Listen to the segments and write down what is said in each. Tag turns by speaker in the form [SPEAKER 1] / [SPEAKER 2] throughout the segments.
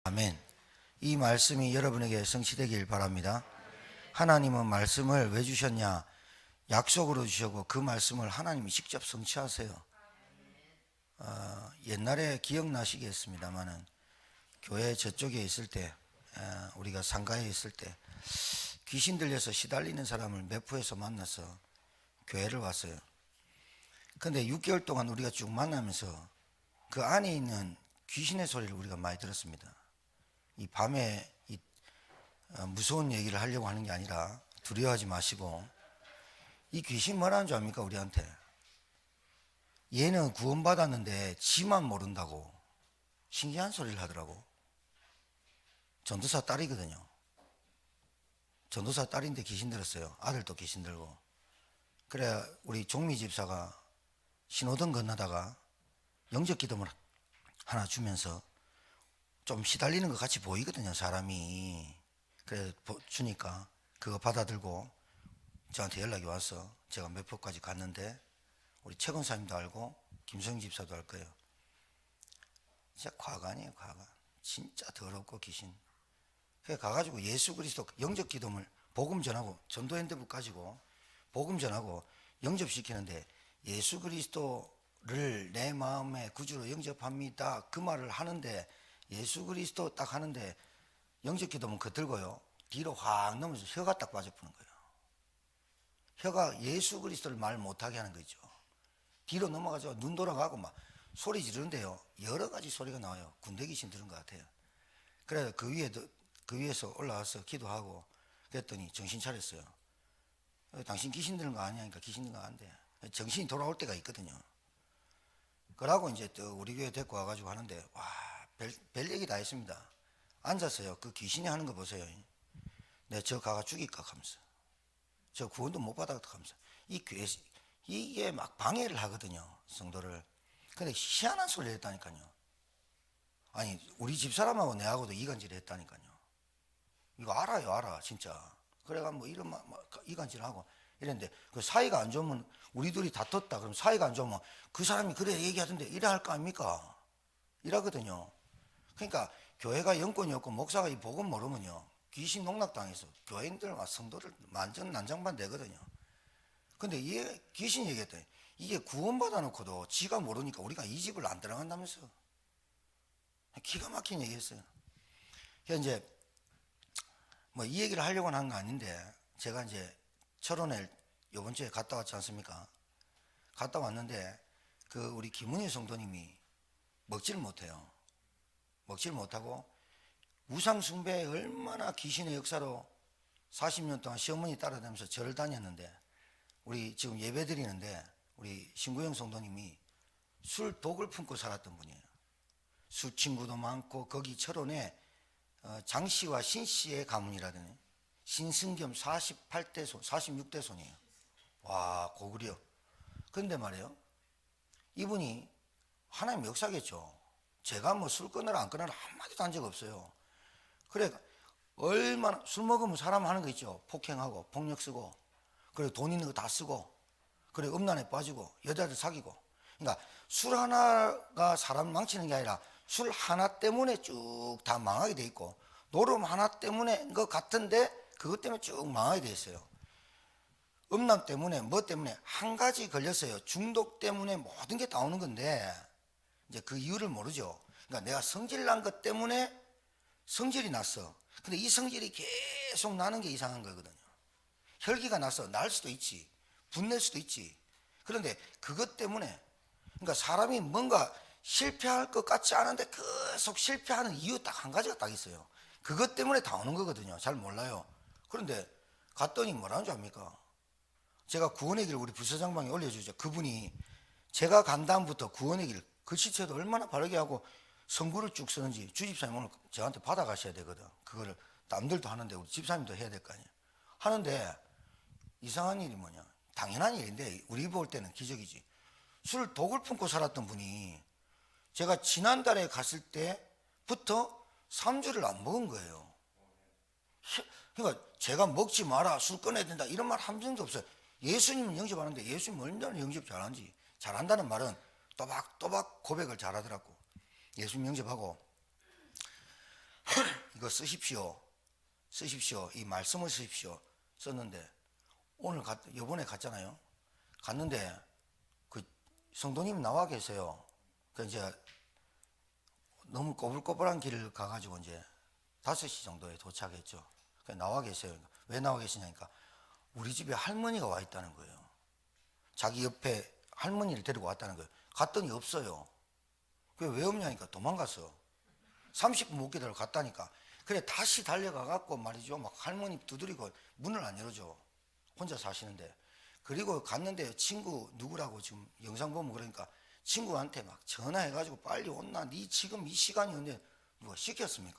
[SPEAKER 1] 아멘. 이 말씀이 여러분에게 성취되길 바랍니다. 하나님은 말씀을 왜 주셨냐? 약속으로 주셨고 그 말씀을 하나님이 직접 성취하세요. 옛날에 기억나시겠습니다만은 교회 저쪽에 있을 때, 우리가 상가에 있을 때 귀신 들려서 시달리는 사람을 매포에서 만나서 교회를 왔어요. 근데 6개월 동안 우리가 쭉 만나면서 그 안에 있는 귀신의 소리를 우리가 많이 들었습니다. 이 밤에 무서운 얘기를 하려고 하는 게 아니라 두려워하지 마시고, 이 귀신 뭐라는 줄 압니까? 우리한테 얘는 구원받았는데 지만 모른다고 신기한 소리를 하더라고. 전도사 딸이거든요. 전도사 딸인데 귀신 들었어요. 아들도 귀신 들고. 그래 우리 종미 집사가 신호등 건너다가 영적 기도를 하나 주면서 좀 시달리는 것 같이 보이거든요, 사람이. 그래 주니까 그거 받아들고 저한테 연락이 와서 제가 매포까지 갔는데 우리 최건사님도 알고 김성 집사도 알 거예요. 진짜 과간이에요, 과간. 진짜 더럽고 귀신. 그래 가가지고 예수 그리스도 영접 기도물 복음 전하고, 전도 핸드북 가지고 복음 전하고 영접시키는데 예수 그리스도를 내 마음의 구주로 영접합니다 그 말을 하는데, 예수 그리스도 딱 하는데 영접 기도문 겉들고요 뒤로 확 넘어서 혀가 딱 빠져푸는 거예요. 혀가 예수 그리스도를 말 못하게 하는 거죠. 뒤로 넘어가서 눈 돌아가고 막 소리 지르는데요 여러 가지 소리가 나와요. 군대 귀신 들은 것 같아요. 그래서 그 위에서 올라와서 기도하고 그랬더니 정신 차렸어요. 당신 귀신 들은 거 아니야? 그러니까 귀신 들은 거 안 돼. 정신이 돌아올 때가 있거든요. 그러고 이제 또 우리 교회 데리고 와가지고 하는데, 와, 별 얘기 다 했습니다. 앉았어요. 그 귀신이 하는 거 보세요. 내가 저 가가 죽일까 하면서, 저 구원도 못 받았다 하면서, 이게 막 방해를 하거든요, 성도를. 근데 희한한 소리를 했다니까요. 아니 우리 집사람하고 내하고도 이간질을 했다니까요. 이거 알아 진짜. 그래가 뭐 이런 이간질하고 이랬는데, 그 사이가 안 좋으면 우리 둘이 다퉜다 그럼 사이가 안 좋으면 그 사람이 그래 얘기하던데 이래 할 거 아닙니까? 이러거든요. 그러니까 교회가 영권이 없고 목사가 이 복음 모르면요 귀신 농락당해서 교인들과 성도를 완전 난장판 되거든요. 근데 얘 귀신 얘기했더니 이게 구원받아 놓고도 지가 모르니까 우리가 이 집을 안 들어간다면서. 기가 막힌 얘기했어요. 그래서 이제 뭐 이 얘기를 하려고 한 거 아닌데, 제가 이제 철원에 이번 주에 갔다 왔지 않습니까? 갔다 왔는데 그 우리 김은희 성도님이 먹지를 못해요. 먹지를 못하고 우상 숭배에 얼마나 귀신의 역사로 40년 동안 시어머니 따라다니면서 절을 다녔는데, 우리 지금 예배 드리는데 우리 신구영 성도님이 술 독을 품고 살았던 분이에요. 술 친구도 많고 거기 철원에 장씨와 신씨의 가문이라더니 신승겸 48대 손, 46대 손이에요. 와, 고구려. 근데 말이에요, 이분이 하나님 역사겠죠. 제가 뭐 술 끊으라 안 끊으라 한마디도 한 적 없어요. 그래 얼마나 술 먹으면 사람 하는 거 있죠. 폭행하고 폭력 쓰고, 그래 돈 있는 거 다 쓰고, 그래 음란에 빠지고 여자들 사귀고. 그러니까 술 하나가 사람 망치는 게 아니라 술 하나 때문에 쭉 다 망하게 돼 있고, 노름 하나 때문에 것 같은데 그것 때문에 쭉 망하게 돼 있어요. 음란 때문에 뭐 때문에 한 가지 걸렸어요. 중독 때문에 모든 게 다 오는 건데 이제 그 이유를 모르죠. 그러니까 내가 성질 난 것 때문에 성질이 났어. 근데 이 성질이 계속 나는 게 이상한 거거든요. 혈기가 나서 날 수도 있지, 분낼 수도 있지. 그런데 그것 때문에, 그러니까 사람이 뭔가 실패할 것 같지 않은데 계속 실패하는 이유 딱 한 가지가 딱 있어요. 그것 때문에 다 오는 거거든요. 잘 몰라요. 그런데 갔더니 뭐라는 줄 압니까? 제가 구원의 길 우리 부서장방에 올려주죠. 그분이 제가 간 다음부터 구원의 길 글씨체도 얼마나 바르게 하고 성구를 쭉 쓰는지 주집사님 오늘 저한테 받아가셔야 되거든. 그거를 남들도 하는데 우리 집사님도 해야 될 거 아니에요. 하는데 이상한 일이 뭐냐, 당연한 일인데 우리 볼 때는 기적이지. 술 독을 품고 살았던 분이 제가 지난달에 갔을 때부터 3주를 안 먹은 거예요. 그러니까 제가 먹지 마라, 술 끊어야 된다 이런 말 한 적도 없어요. 예수님은 영접하는데 예수님 얼마나 영접 잘하는지, 잘한다는 말은 또박또박 고백을 잘하더라고. 예수님 영접하고 이거 쓰십시오. 이 말씀을 쓰십시오. 썼는데 요번에 갔잖아요. 갔는데 그 성도님 나와 계세요. 그 이제 너무 꼬불꼬불한 길을 가가지고 이제 5시 정도에 도착했죠. 나와 계세요. 왜 나와 계시냐니까 우리 집에 할머니가 와 있다는 거예요. 자기 옆에 할머니를 데리고 왔다는 거예요. 갔더니 없어요. 그게 왜 없냐니까 도망갔어. 30분 못 기다려 갔다니까. 그래 다시 달려가 갖고 말이죠. 막 할머니 두드리고 문을 안 열어줘. 혼자 사시는데. 그리고 갔는데 친구 누구라고 지금 영상 보면 그러니까 친구한테 막 전화해가지고 빨리 온나. 니 지금 이 시간이 언제 누가 시켰습니까?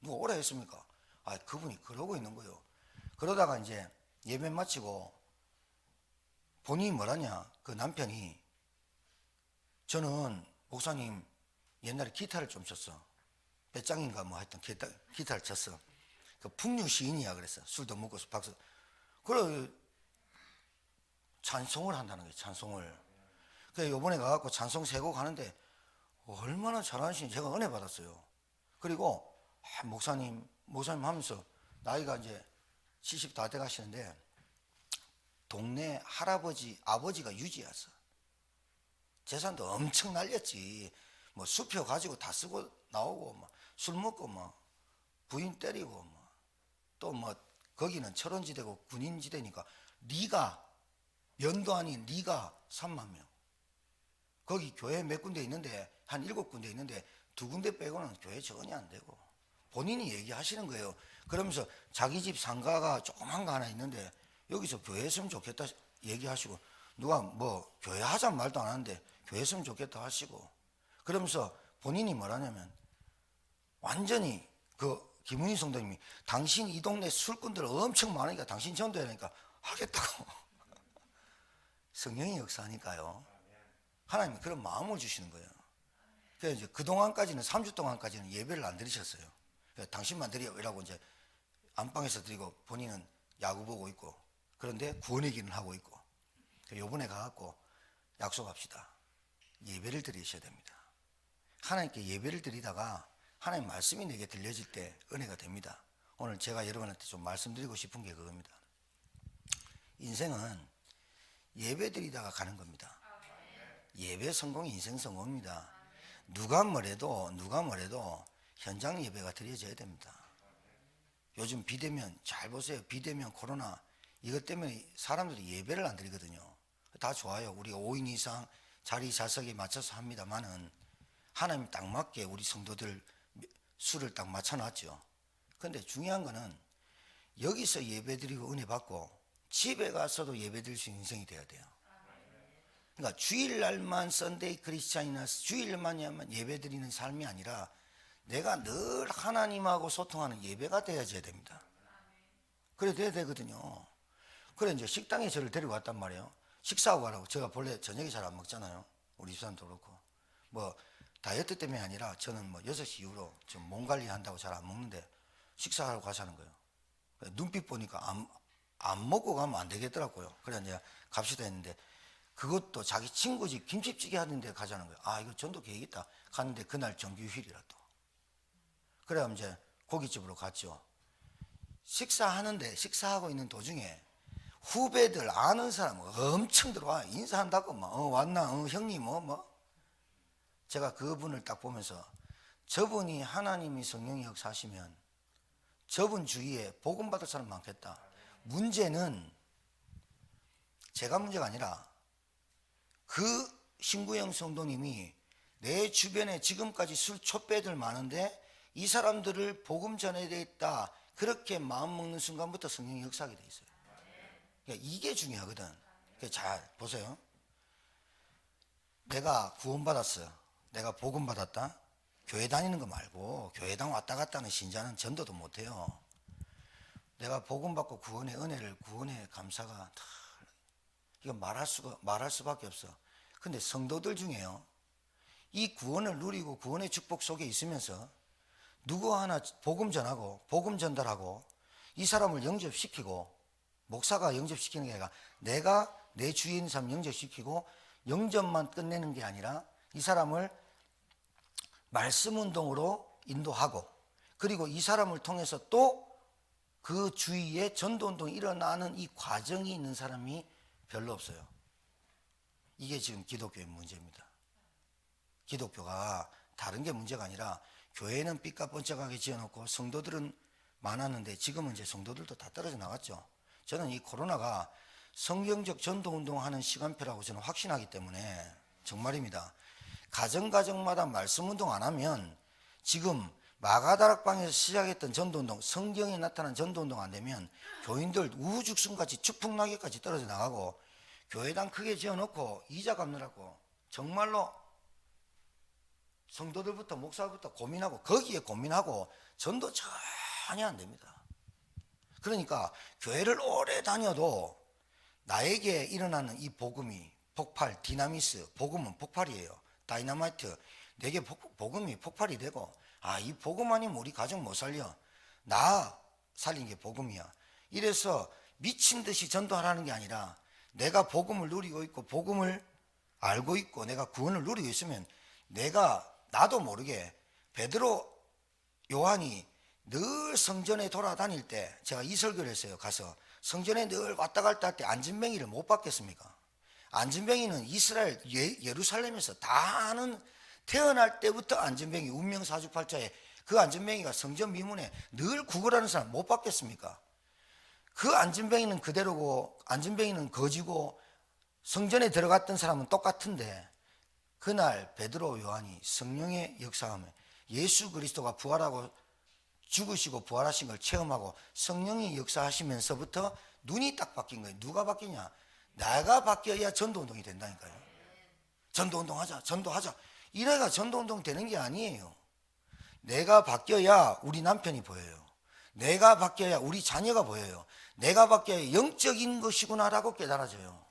[SPEAKER 1] 누가 오라 했습니까? 아 그분이 그러고 있는 거예요. 그러다가 이제 예배 마치고 본인이 뭐라냐 그 남편이 저는 목사님 옛날에 기타를 좀 쳤어. 배짱인가 뭐 하여튼 기타를 쳤어. 그 풍류 시인이야 그랬어. 술도 먹고 박수. 그래 찬송을 한다는 거예요. 찬송을. 그래 요번에 가갖고 찬송 3곡 하는데 얼마나 잘하시는지 제가 은혜 받았어요. 그리고 목사님 하면서 나이가 이제 70 다 돼 가시는데 동네 아버지가 유지였어. 재산도 엄청 날렸지. 뭐 수표 가지고 다 쓰고 나오고 뭐 술 먹고 뭐 부인 때리고 뭐 또 뭐 거기는 철원지대고 군인지대니까 네가 면도 아닌 네가 3만 명. 거기 교회 몇 군데 있는데 한 7군데 있는데 2군데 빼고는 교회 전혀 안 되고 본인이 얘기하시는 거예요. 그러면서 자기 집 상가가 조그만 거 하나 있는데 여기서 교회 했으면 좋겠다 얘기하시고 누가 뭐 교회 하자 말도 안 하는데 교회 했으면 좋겠다 하시고 그러면서 본인이 뭐라냐면 완전히 그 김은희 성도님이 당신 이 동네 술꾼들 엄청 많으니까 당신 전도해야 하니까 하겠다고. 성령이 역사하니까요. 하나님이 그런 마음을 주시는 거예요. 그래서 이제 그동안까지는 3주 동안까지는 예배를 안 드리셨어요. 당신만 드려 이라고 이제 안방에서 드리고 본인은 야구 보고 있고 그런데 구원의 길을 하고 있고 요번에 가갖고 약속합시다. 예배를 드리셔야 됩니다. 하나님께 예배를 드리다가 하나님 말씀이 내게 들려질 때 은혜가 됩니다. 오늘 제가 여러분한테 좀 말씀드리고 싶은 게 그겁니다. 인생은 예배 드리다가 가는 겁니다. 예배 성공이 인생 성공입니다. 누가 뭐래도 현장 예배가 드려져야 됩니다. 요즘 비대면 잘 보세요. 비대면 코로나 이것 때문에 사람들이 예배를 안 드리거든요. 다 좋아요. 우리가 5인 이상 자리 좌석에 맞춰서 합니다만은 하나님 딱 맞게 우리 성도들 수를 딱 맞춰놨죠. 그런데 중요한 거는 여기서 예배 드리고 은혜 받고 집에 가서도 예배 드릴 수 있는 인생이 돼야 돼요. 그러니까 주일날만 썬데이 크리스찬이나 주일만야만 예배 드리는 삶이 아니라 내가 늘 하나님하고 소통하는 예배가 되어져야 됩니다. 그래 돼야 되거든요. 그래 이제 식당에 저를 데리고 왔단 말이에요. 식사하고 가라고. 제가 본래 저녁에 잘 안 먹잖아요. 우리 집사람도 그렇고 뭐 다이어트 때문에 아니라 저는 뭐 6시 이후로 좀 몸 관리한다고 잘 안 먹는데 식사하러 가자는 거예요. 눈빛 보니까 안 먹고 가면 안 되겠더라고요. 그래 이제 갑시다 했는데 그것도 자기 친구 집 김치찌개 하는 데 가자는 거예요. 아 이거 전도 계획 있다. 갔는데 그날 정규휴일이라 또. 그래 이제 고깃집으로 갔죠. 식사하고 있는 도중에 후배들 아는 사람 엄청 들어와. 인사한다고 막 왔나 형님 뭐. 제가 그분을 딱 보면서 저분이 하나님이 성령이 역사하시면 저분 주위에 복음 받을 사람 많겠다. 문제는 제가 문제가 아니라 그 신구영 성도님이 내 주변에 지금까지 술 촛배들 많은데 이 사람들을 복음 전해야 되겠다. 그렇게 마음 먹는 순간부터 성령이 역사하게 돼 있어요. 그러니까 이게 중요하거든. 잘 보세요. 내가 구원받았어요. 내가 복음 받았다. 교회 다니는 거 말고 교회당 왔다 갔다 하는 신자는 전도도 못해요. 내가 복음 받고 구원의 은혜를 구원의 감사가 다 이거 말할 수밖에 없어. 근데 성도들 중에요. 이 구원을 누리고 구원의 축복 속에 있으면서 누구 하나 복음 전하고 복음 전달하고 이 사람을 영접시키고 목사가 영접시키는 게 아니라 내가 내 주위에 있는 사람 영접시키고 영접만 끝내는 게 아니라 이 사람을 말씀 운동으로 인도하고 그리고 이 사람을 통해서 또 그 주위에 전도운동이 일어나는 이 과정이 있는 사람이 별로 없어요. 이게 지금 기독교의 문제입니다. 기독교가 다른 게 문제가 아니라 교회는 삐까뻔쩍하게 지어놓고 성도들은 많았는데 지금은 이제 성도들도 다 떨어져 나갔죠. 저는 이 코로나가 성경적 전도운동하는 시간표라고 저는 확신하기 때문에 정말입니다. 가정마다 말씀운동 안 하면 지금 마가다락방에서 시작했던 전도운동, 성경에 나타난 전도운동 안 되면 교인들 우후죽순같이 추풍낙엽까지 떨어져 나가고 교회당 크게 지어놓고 이자 갚느라고 정말로 성도들부터 목사부터 고민하고 거기에 고민하고 전도 전혀 안 됩니다. 그러니까 교회를 오래 다녀도 나에게 일어나는 이 복음이 폭발, 디나미스, 복음은 폭발이에요. 다이너마이트, 내게 복음이 폭발이 되고 이 복음 아니면 우리 가정 못 살려. 나 살린 게 복음이야. 이래서 미친 듯이 전도하라는 게 아니라 내가 복음을 누리고 있고 복음을 알고 있고 내가 구원을 누리고 있으면 나도 모르게 베드로, 요한이 늘 성전에 돌아다닐 때 제가 이 설교를 했어요. 가서 성전에 늘 왔다 갔다 할 때 안진뱅이를 못 받겠습니까? 안진뱅이는 이스라엘 예루살렘에서 다 아는 태어날 때부터 안진뱅이 운명사주팔자에 그 안진뱅이가 성전 미문에 늘 구걸하는 사람 못 받겠습니까? 그 안진뱅이는 그대로고 안진뱅이는 거지고 성전에 들어갔던 사람은 똑같은데 그날 베드로 요한이 성령의 역사하며 예수 그리스도가 부활하고 죽으시고 부활하신 걸 체험하고 성령이 역사하시면서부터 눈이 딱 바뀐 거예요. 누가 바뀌냐? 내가 바뀌어야 전도운동이 된다니까요. 전도운동하자, 전도하자. 이래가 전도운동 되는 게 아니에요. 내가 바뀌어야 우리 남편이 보여요. 내가 바뀌어야 우리 자녀가 보여요. 내가 바뀌어야 영적인 것이구나라고 깨달아져요.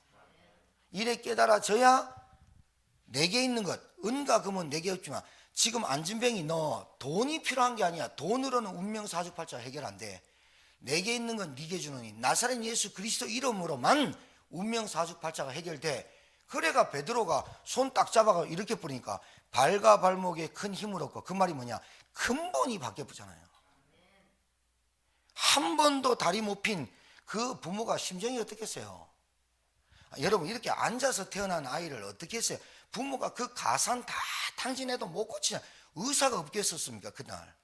[SPEAKER 1] 이래 깨달아져야 내게 있는 것, 은과 금은 내게 없지만 지금 안진뱅이 너 돈이 필요한 게 아니야. 돈으로는 운명사주팔자 해결 안 돼. 내게 있는 건 네게 주노니 나사렛 예수 그리스도 이름으로만 운명사주팔자가 해결돼. 그래가 베드로가 손 딱 잡아가 이렇게 뿌리니까 발과 발목에 큰 힘을 얻고 그 말이 뭐냐? 근본이 바뀌었잖아요. 한 번도 다리 못 핀 그 부모가 심정이 어떻겠어요? 여러분 이렇게 앉아서 태어난 아이를 어떻게 했어요? 부모가 그 가산 다 탕진해도 못 고치냐? 의사가 없겠었습니까? 그날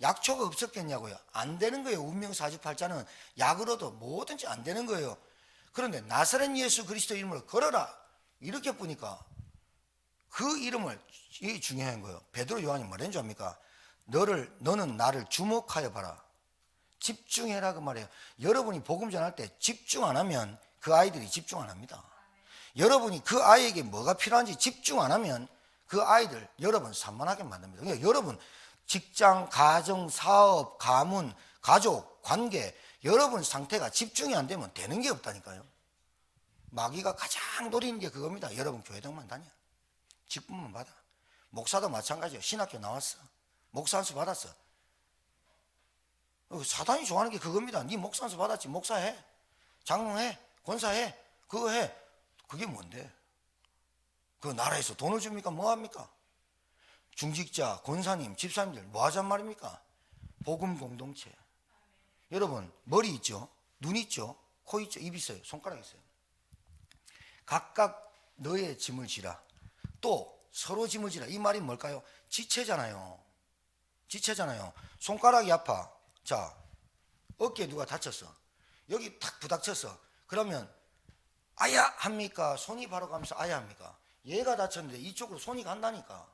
[SPEAKER 1] 약초가 없었겠냐고요? 안 되는 거예요. 운명사주팔자는 약으로도 뭐든지 안 되는 거예요. 그런데 나사렛 예수 그리스도 이름으로 걸어라 이렇게 보니까 그 이름을, 이게 중요한 거예요. 베드로 요한이 뭐라는 줄 압니까? 너는 나를 주목하여 봐라. 집중해라 그 말이에요. 여러분이 복음 전할 때 집중 안 하면 그 아이들이 집중 안 합니다. 여러분이 그 아이에게 뭐가 필요한지 집중 안 하면 그 아이들 여러분 산만하게 만듭니다. 그러니까 여러분 직장, 가정, 사업, 가문, 가족, 관계 여러분 상태가 집중이 안 되면 되는 게 없다니까요. 마귀가 가장 노리는 게 그겁니다. 여러분 교회당만 다녀. 직분만 받아. 목사도 마찬가지예요. 신학교 나왔어. 목사 안수 받았어. 사단이 좋아하는 게 그겁니다. 네 목사 안수 받았지. 목사해. 장로해. 권사해. 그거 해. 그게 뭔데? 그 나라에서 돈을 줍니까? 뭐 합니까? 중직자, 권사님, 집사님들 뭐 하잔 말입니까? 복음 공동체. 여러분 머리 있죠? 눈 있죠? 코 있죠? 입 있어요? 손가락 있어요? 각각 너의 짐을 지라. 또 서로 짐을 지라. 이 말이 뭘까요? 지체잖아요. 지체잖아요. 손가락이 아파. 자, 어깨에 누가 다쳤어. 여기 탁 부닥쳤어. 그러면 아야 합니까? 손이 바로 가면서 아야 합니까? 얘가 다쳤는데 이쪽으로 손이 간다니까.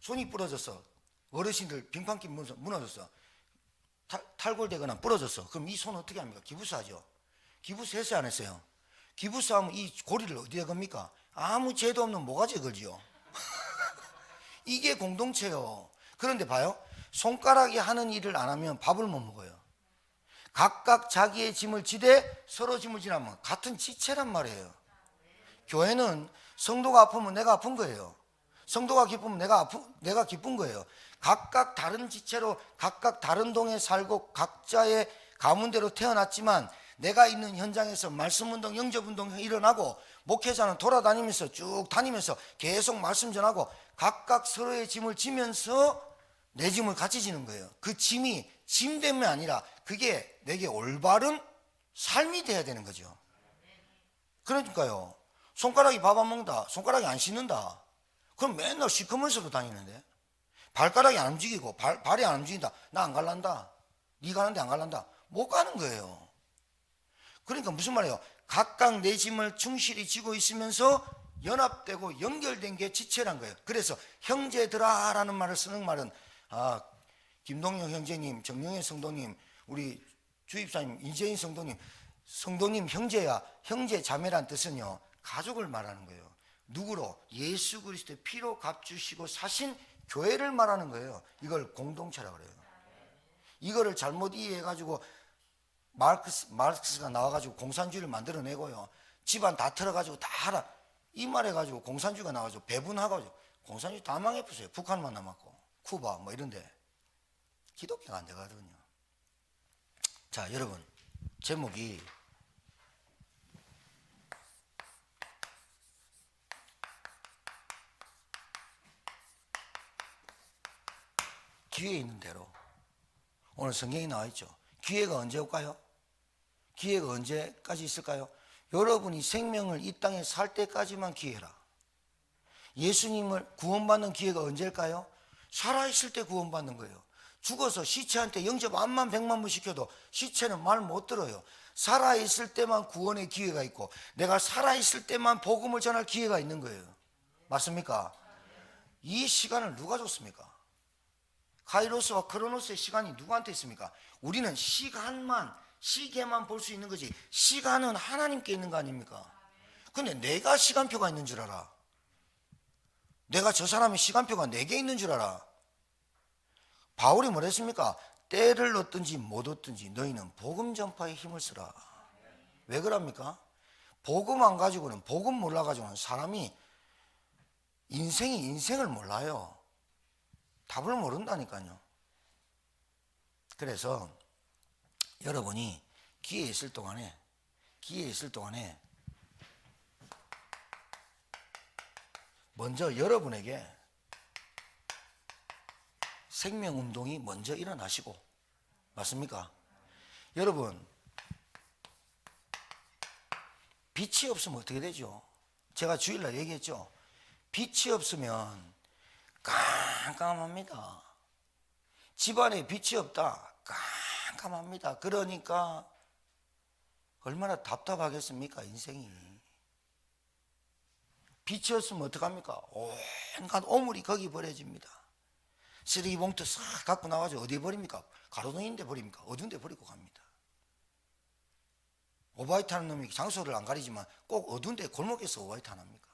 [SPEAKER 1] 손이 부러졌어. 어르신들 빙판길 무너졌어. 탈골되거나 부러졌어. 그럼 이 손 어떻게 합니까? 기부스하죠. 기부스 했어요, 안 했어요? 기부스하면 이 고리를 어디에 겁니까? 아무 죄도 없는 모가지에 걸지요. 이게 공동체요. 그런데 봐요. 손가락이 하는 일을 안 하면 밥을 못 먹어요. 각각 자기의 짐을 지되 서로 짐을 지라면 같은 지체란 말이에요. 교회는 성도가 아프면 내가 아픈 거예요. 성도가 기쁘면 내가 기쁜 거예요. 각각 다른 지체로 각각 다른 동에 살고 각자의 가문대로 태어났지만 내가 있는 현장에서 말씀운동, 영접운동이 일어나고 목회자는 돌아다니면서 쭉 다니면서 계속 말씀 전하고 각각 서로의 짐을 지면서 내 짐을 같이 지는 거예요. 그 짐이 짐됨이 아니라 그게 내게 올바른 삶이 돼야 되는 거죠. 그러니까요. 손가락이 밥 안 먹는다. 손가락이 안 씻는다. 그럼 맨날 시커먼手로 다니는데 발가락이 안 움직이고 발이 안 움직인다. 나 안 갈란다. 네 가는데 안 갈란다. 못 가는 거예요. 그러니까 무슨 말이에요? 각각 내 짐을 충실히 지고 있으면서 연합되고 연결된 게 지체란 거예요. 그래서 형제들아라는 말을 쓰는 말은 김동영 형제님, 정영애 성도님, 우리 주입사님, 이재인 성도님, 성도님 형제야, 형제 자매란 뜻은요, 가족을 말하는 거예요. 누구로? 예수 그리스도의 피로 값주시고 사신 교회를 말하는 거예요. 이걸 공동체라 그래요. 이거를 잘못 이해해가지고 마르크스가 나와가지고 공산주의를 만들어내고요. 집안 다 털어가지고 다 하라. 이 말해가지고 공산주의가 나와가지고 배분하고 공산주의 다 망해버렸어요. 북한만 남았고 쿠바 뭐 이런데 기독교가 안 되거든요. 자, 여러분, 제목이 기회에 있는 대로. 오늘 성경에 나와 있죠. 기회가 언제 올까요? 기회가 언제까지 있을까요? 여러분이 생명을 이 땅에 살 때까지만 기회라. 예수님을 구원받는 기회가 언제일까요? 살아있을 때 구원받는 거예요. 죽어서 시체한테 영접 암만 100만 번 시켜도 시체는 말 못 들어요. 살아있을 때만 구원의 기회가 있고 내가 살아있을 때만 복음을 전할 기회가 있는 거예요. 맞습니까? 이 시간을 누가 줬습니까? 카이로스와 크로노스의 시간이 누구한테 있습니까? 우리는 시계만 볼 수 있는 거지 시간은 하나님께 있는 거 아닙니까? 근데 내가 시간표가 있는 줄 알아. 내가 저 사람의 시간표가 내게 있는 줄 알아. 바울이 뭐랬습니까? 때를 얻든지 못 얻든지 너희는 복음 전파에 힘을 쓰라. 왜 그럽니까? 복음 안 가지고는, 복음 몰라가지고는 사람이 인생을 몰라요. 답을 모른다니까요. 그래서 여러분이 기회에 있을 동안에 먼저 여러분에게 생명운동이 먼저 일어나시고, 맞습니까? 여러분, 빛이 없으면 어떻게 되죠? 제가 주일날 얘기했죠. 빛이 없으면 깜깜합니다. 집안에 빛이 없다. 깜깜합니다. 그러니까 얼마나 답답하겠습니까, 인생이. 빛이 없으면 어떡합니까? 온갖 오물이 거기 버려집니다. 쓰레기 봉투 싹 갖고 나가서 어디에 버립니까? 가로등인데 버립니까? 어두운 데 버리고 갑니다. 오바이트 하는 놈이 장소를 안 가리지만 꼭 어두운 데 골목에서 오바이트 안 합니까?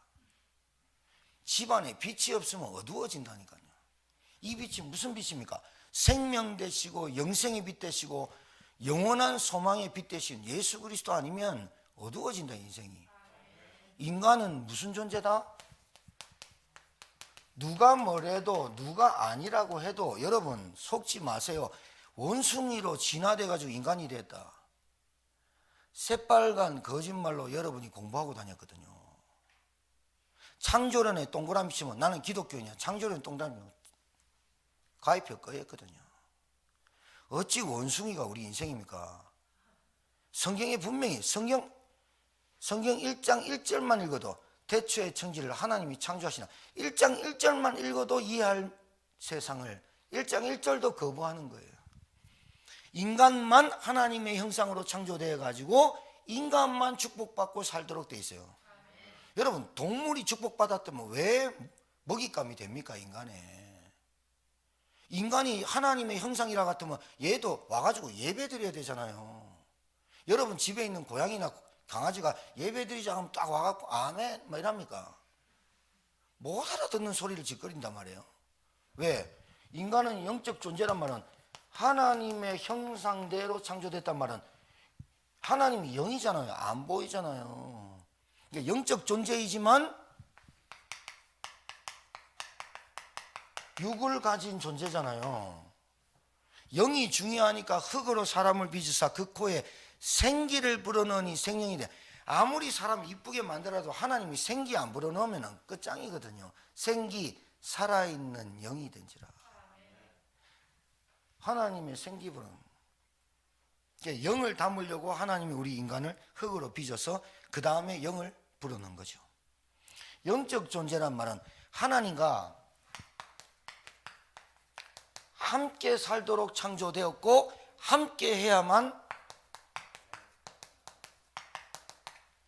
[SPEAKER 1] 집안에 빛이 없으면 어두워진다니까요. 이 빛이 무슨 빛입니까? 생명 되시고 영생의 빛 되시고 영원한 소망의 빛 되신 예수 그리스도 아니면 어두워진다, 인생이. 인간은 무슨 존재다? 누가 뭐래도, 누가 아니라고 해도 여러분 속지 마세요. 원숭이로 진화돼 가지고 인간이 됐다. 새빨간 거짓말로 여러분이 공부하고 다녔거든요. 창조론에 동그라미 치면 나는 기독교냐, 창조론에 동그라미 가입표 꺼였거든요. 어찌 원숭이가 우리 인생입니까? 성경에 분명히 성경 1장 1절만 읽어도 태초의 천지를 하나님이 창조하시나 1장 1절만 읽어도 이해할 세상을 1장 1절도 거부하는 거예요. 인간만 하나님의 형상으로 창조되어 가지고 인간만 축복받고 살도록 돼 있어요. 여러분, 동물이 축복받았다면 왜 먹잇감이 됩니까, 인간에? 인간이 하나님의 형상이라 같으면 얘도 와가지고 예배 드려야 되잖아요. 여러분 집에 있는 고양이나 강아지가 예배 드리자 하면 딱 와갖고 아멘 뭐 이랍니까? 못 알아듣는 소리를 짓거린단 말이에요. 왜? 인간은 영적 존재란 말은 하나님의 형상대로 창조됐단 말은 하나님이 영이잖아요. 안 보이잖아요. 그러니까 영적 존재이지만 육을 가진 존재잖아요. 영이 중요하니까 흙으로 사람을 빚으사 그 코에 생기를 불어넣으니 생명이 돼. 아무리 사람 이쁘게 만들어도 하나님이 생기 안 불어넣으면 끝장이거든요. 생기, 살아있는 영이 된지라. 하나님의 생기부름. 영을 담으려고 하나님이 우리 인간을 흙으로 빚어서 그 다음에 영을 부르는 거죠. 영적 존재란 말은 하나님과 함께 살도록 창조되었고 함께 해야만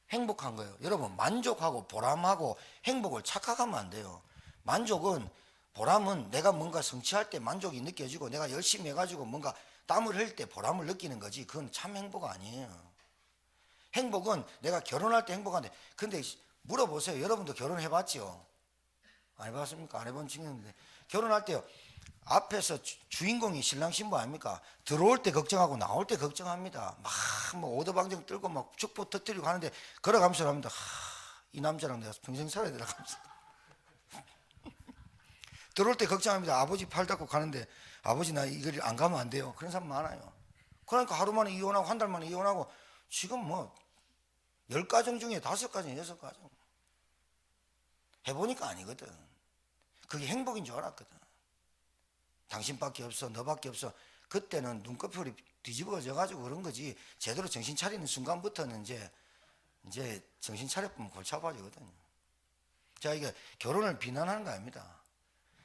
[SPEAKER 1] 행복한 거예요. 여러분, 만족하고 보람하고 행복을 착각하면 안 돼요. 만족은, 보람은 내가 뭔가 성취할 때 만족이 느껴지고 내가 열심히 해가지고 뭔가 땀을 흘릴 때 보람을 느끼는 거지, 그건 참 행복 아니에요. 행복은 내가 결혼할 때 행복한데, 근데 물어보세요. 여러분도 결혼해봤죠? 안 해봤습니까? 안 해본 친구인데, 결혼할 때요, 앞에서 주인공이 신랑 신부 아닙니까? 들어올 때 걱정하고 나올 때 걱정합니다. 막 뭐 오더방정 떨고 막 축복 터뜨리고 하는데 걸어가면서 합니다. 이 남자랑 내가 평생 살아야 되나 하면서. 들어올 때 걱정합니다. 아버지 팔 닫고 가는데 아버지 나 이 길 안 가면 안 돼요. 그런 사람 많아요. 그러니까 하루 만에 이혼하고 한 달 만에 이혼하고 지금 뭐 10가정 중에 5가정 6가정 해보니까 아니거든. 그게 행복인 줄 알았거든. 당신밖에 없어, 너밖에 없어. 그때는 눈꺼풀이 뒤집어져 가지고 그런 거지, 제대로 정신 차리는 순간부터는 이제 정신 차려보면 골치 아파지거든요. 자, 이게 결혼을 비난하는 거 아닙니다.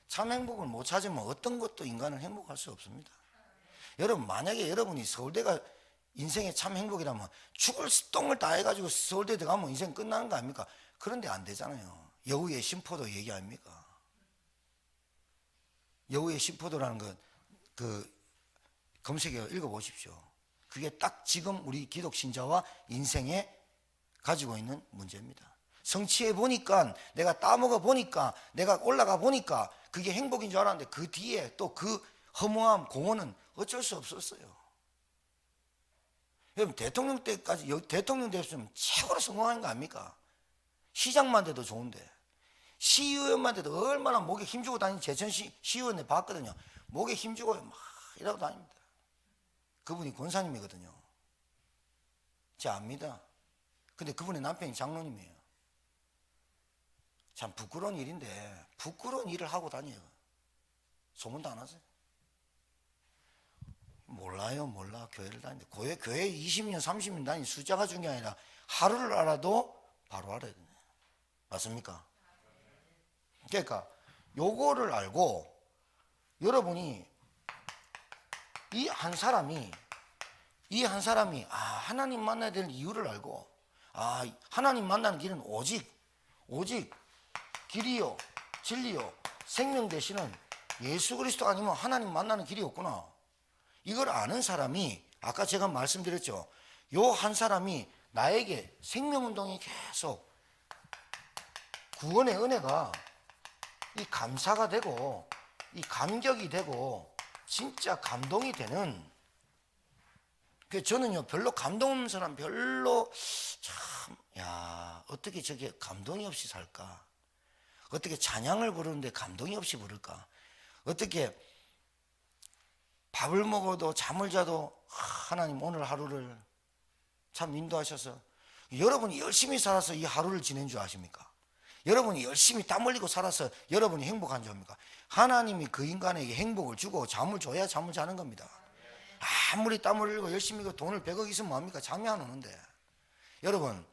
[SPEAKER 1] 참 행복을 못 찾으면 어떤 것도 인간은 행복할 수 없습니다. 여러분, 만약에 여러분이 서울대가 인생의 참 행복이라면 죽을 똥을 다 해가지고 서울대 들어가면 인생 끝나는 거 아닙니까? 그런데 안 되잖아요. 여우의 심포도 얘기 아닙니까? 여우의 심포도라는 것, 검색해 읽어보십시오. 그게 딱 지금 우리 기독 신자와 인생에 가지고 있는 문제입니다. 성취해 보니까, 내가 따먹어 보니까, 내가 올라가 보니까 그게 행복인 줄 알았는데 그 뒤에 또 그 허무함, 공허는 어쩔 수 없었어요. 여러분, 대통령 때까지, 대통령 됐으면 최고로 성공한 거 아닙니까? 시장만 돼도 좋은데, 시의원만 돼도 얼마나 목에 힘주고 다니는 제천시 시의원에 봤거든요. 목에 힘주고 막 이러고 다닙니다. 그분이 권사님이거든요. 제가 압니다. 근데 그분의 남편이 장로님이에요. 참 부끄러운 일인데 부끄러운 일을 하고 다녀요. 소문도 안 하세요? 몰라. 교회를 다니는데 교회 20년 30년 다니는 숫자가 중요한 게 아니라 하루를 알아도 바로 알아야 되네. 맞습니까? 그러니까 요거를 알고 여러분이 이 한 사람이 하나님 만나야 될 이유를 알고, 하나님 만나는 길은 오직 길이요 진리요 생명 되시는 예수 그리스도 아니면 하나님 만나는 길이 없구나. 이걸 아는 사람이, 아까 제가 말씀드렸죠, 요 한 사람이 나에게 생명운동이 계속 구원의 은혜가 이 감사가 되고 이 감격이 되고 진짜 감동이 되는. 저는요, 별로 감동 없는 사람 별로 어떻게 저게 감동이 없이 살까? 어떻게 찬양을 부르는데 감동이 없이 부를까? 어떻게 밥을 먹어도 잠을 자도 하나님 오늘 하루를 참 인도하셔서, 여러분이 열심히 살아서 이 하루를 지낸 줄 아십니까? 여러분이 열심히 땀 흘리고 살아서 여러분이 행복한 줄 압니까? 하나님이 그 인간에게 행복을 주고 잠을 줘야 잠을 자는 겁니다. 아무리 땀을 흘리고 열심히 돈을 100억 있으면 뭐합니까? 잠이 안 오는데. 여러분,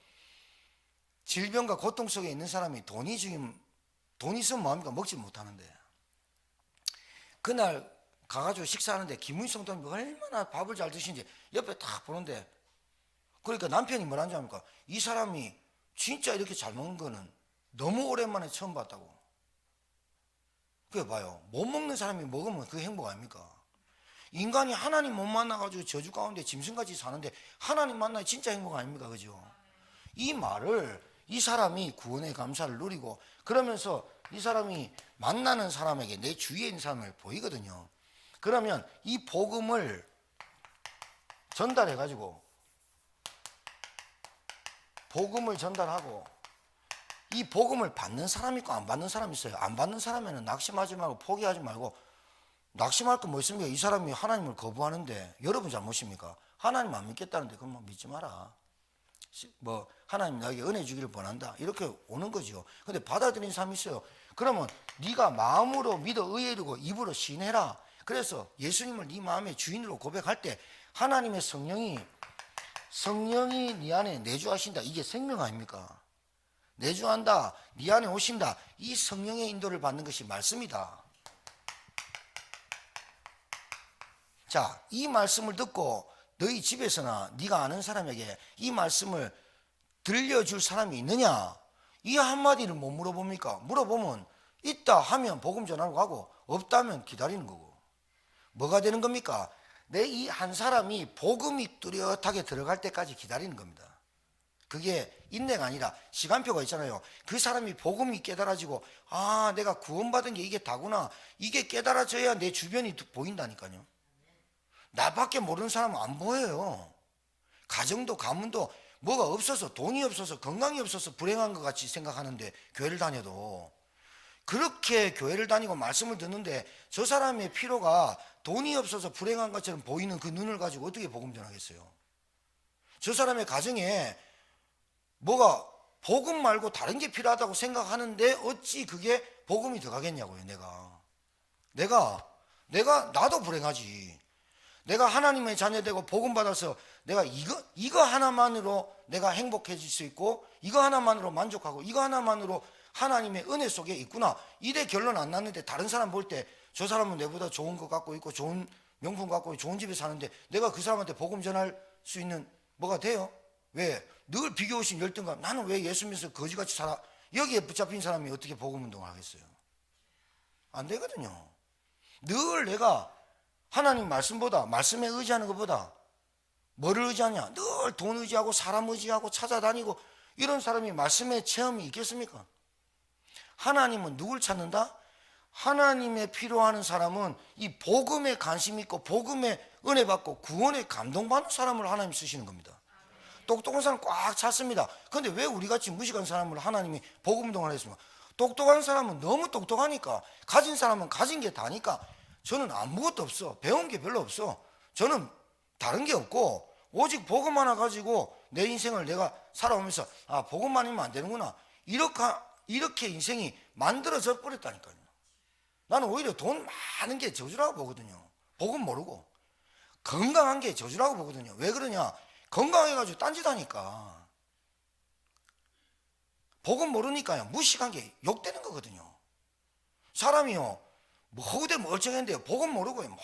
[SPEAKER 1] 질병과 고통 속에 있는 사람이 돈 있으면 뭐합니까? 먹지 못하는데. 그날 가가지고 식사하는데 김문희 성도님이 얼마나 밥을 잘 드시는지 옆에 딱 보는데, 그러니까 남편이 뭐라는 줄 압니까? 이 사람이 진짜 이렇게 잘 먹는 거는 너무 오랜만에 처음 봤다고. 그래 봐요. 못 먹는 사람이 먹으면 그게 행복 아닙니까? 인간이 하나님 못 만나가지고 저주 가운데 짐승같이 사는데 하나님 만나야 진짜 행복 아닙니까? 그죠? 이 말을 이 사람이 구원의 감사를 누리고 그러면서 이 사람이 만나는 사람에게, 내 주위에 있는 사람을 보이거든요. 그러면 이 복음을 전달해가지고, 복음을 전달하고, 이 복음을 받는 사람이 있고 안 받는 사람이 있어요. 안 받는 사람에는 낙심하지 말고 포기하지 말고, 낙심할 거 뭐 있습니까? 이 사람이 하나님을 거부하는데 여러분 잘못입니까? 하나님 안 믿겠다는데 그럼 뭐 믿지 마라. 뭐 하나님 나에게 은혜 주기를 원한다, 이렇게 오는 거죠. 근데 받아들이는 사람이 있어요. 그러면 네가 마음으로 믿어 의뢰하고 입으로 신해라. 그래서 예수님을 네 마음의 주인으로 고백할 때 하나님의 성령이 네 안에 내주하신다. 이게 생명 아닙니까? 내주한다, 네 안에 오신다. 이 성령의 인도를 받는 것이 말씀이다. 자, 이 말씀을 듣고 너희 집에서나 네가 아는 사람에게 이 말씀을 들려줄 사람이 있느냐? 이 한마디를 못 물어봅니까? 물어보면 있다 하면 복음 전하러 가고 없다면 기다리는 거고. 뭐가 되는 겁니까? 내 이 한 사람이 복음이 뚜렷하게 들어갈 때까지 기다리는 겁니다. 그게 인내가 아니라 시간표가 있잖아요. 그 사람이 복음이 깨달아지고 아, 내가 구원받은 게 이게 다구나. 이게 깨달아져야 내 주변이 보인다니까요. 나밖에 모르는 사람은 안 보여요. 가정도 가문도 뭐가 없어서, 돈이 없어서, 건강이 없어서 불행한 것 같이 생각하는데 교회를 다녀도, 그렇게 교회를 다니고 말씀을 듣는데 저 사람의 피로가 돈이 없어서 불행한 것처럼 보이는 그 눈을 가지고 어떻게 복음 전하겠어요? 저 사람의 가정에 뭐가 복음 말고 다른 게 필요하다고 생각하는데 어찌 그게 복음이 들어가겠냐고요. 나도 불행하지. 내가 하나님의 자녀되고 복음 받아서 내가 이거 하나만으로 내가 행복해질 수 있고, 이거 하나만으로 만족하고, 이거 하나만으로 하나님의 은혜 속에 있구나. 이래 결론 안 났는데 다른 사람 볼 때 저 사람은 내보다 좋은 거 갖고 있고 좋은 명품 갖고 있고 좋은 집에 사는데 내가 그 사람한테 복음 전할 수 있는 뭐가 돼요? 왜? 늘 비교의식 열등감. 나는 왜 예수 믿어서 거지같이 살아? 여기에 붙잡힌 사람이 어떻게 복음 운동을 하겠어요? 안 되거든요. 늘 내가 하나님 말씀보다, 말씀에 의지하는 것보다 뭐를 의지하냐? 늘 돈 의지하고 사람 의지하고 찾아다니고 이런 사람이 말씀의 체험이 있겠습니까? 하나님은 누굴 찾는다? 하나님의 필요하는 사람은 이 복음에 관심 있고 복음에 은혜 받고 구원에 감동받는 사람을 하나님 쓰시는 겁니다. 똑똑한 사람 꽉 찼습니다. 그런데 왜 우리같이 무식한 사람을 하나님이 복음 운동을 했습니까? 똑똑한 사람은 너무 똑똑하니까, 가진 사람은 가진 게 다니까. 저는 아무것도 없어. 배운 게 별로 없어. 저는 다른 게 없고 오직 복음 하나 가지고 내 인생을 내가 살아오면서 아, 복음만이면 안 되는구나. 이렇게 인생이 만들어져 버렸다니까요. 나는 오히려 돈 많은 게 저주라고 보거든요. 복음 모르고. 건강한 게 저주라고 보거든요. 왜 그러냐? 건강해가지고 딴짓하니까. 복음 모르니까요. 무식한 게 욕되는 거거든요. 사람이요, 뭐 허구대 멀쩡한데요, 복음 모르고요, 뭐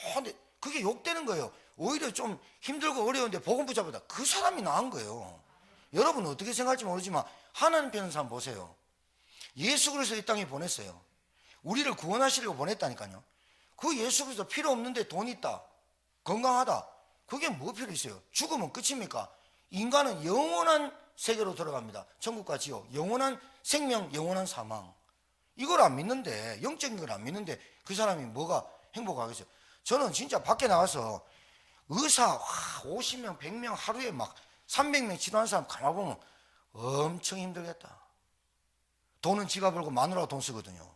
[SPEAKER 1] 그게 욕되는 거예요. 오히려 좀 힘들고 어려운데 복음 붙잡으다 그 사람이 나은 거예요. 여러분 어떻게 생각할지 모르지만 하나님 편은 사람 보세요. 예수 그리스도 이 땅에 보냈어요. 우리를 구원하시려고 보냈다니까요. 그 예수 그리스도 필요 없는데 돈 있다, 건강하다, 그게 뭐 필요 있어요? 죽으면 끝입니까? 인간은 영원한 세계로 들어갑니다. 천국과 지옥, 영원한 생명, 영원한 사망. 이걸 안 믿는데, 영적인 걸 안 믿는데 그 사람이 뭐가 행복하겠어요? 저는 진짜 밖에 나가서 의사 50명, 100명 하루에 막 300명 치료하는 사람 가만 보면 엄청 힘들겠다. 돈은 지가 벌고 마누라가 돈 쓰거든요.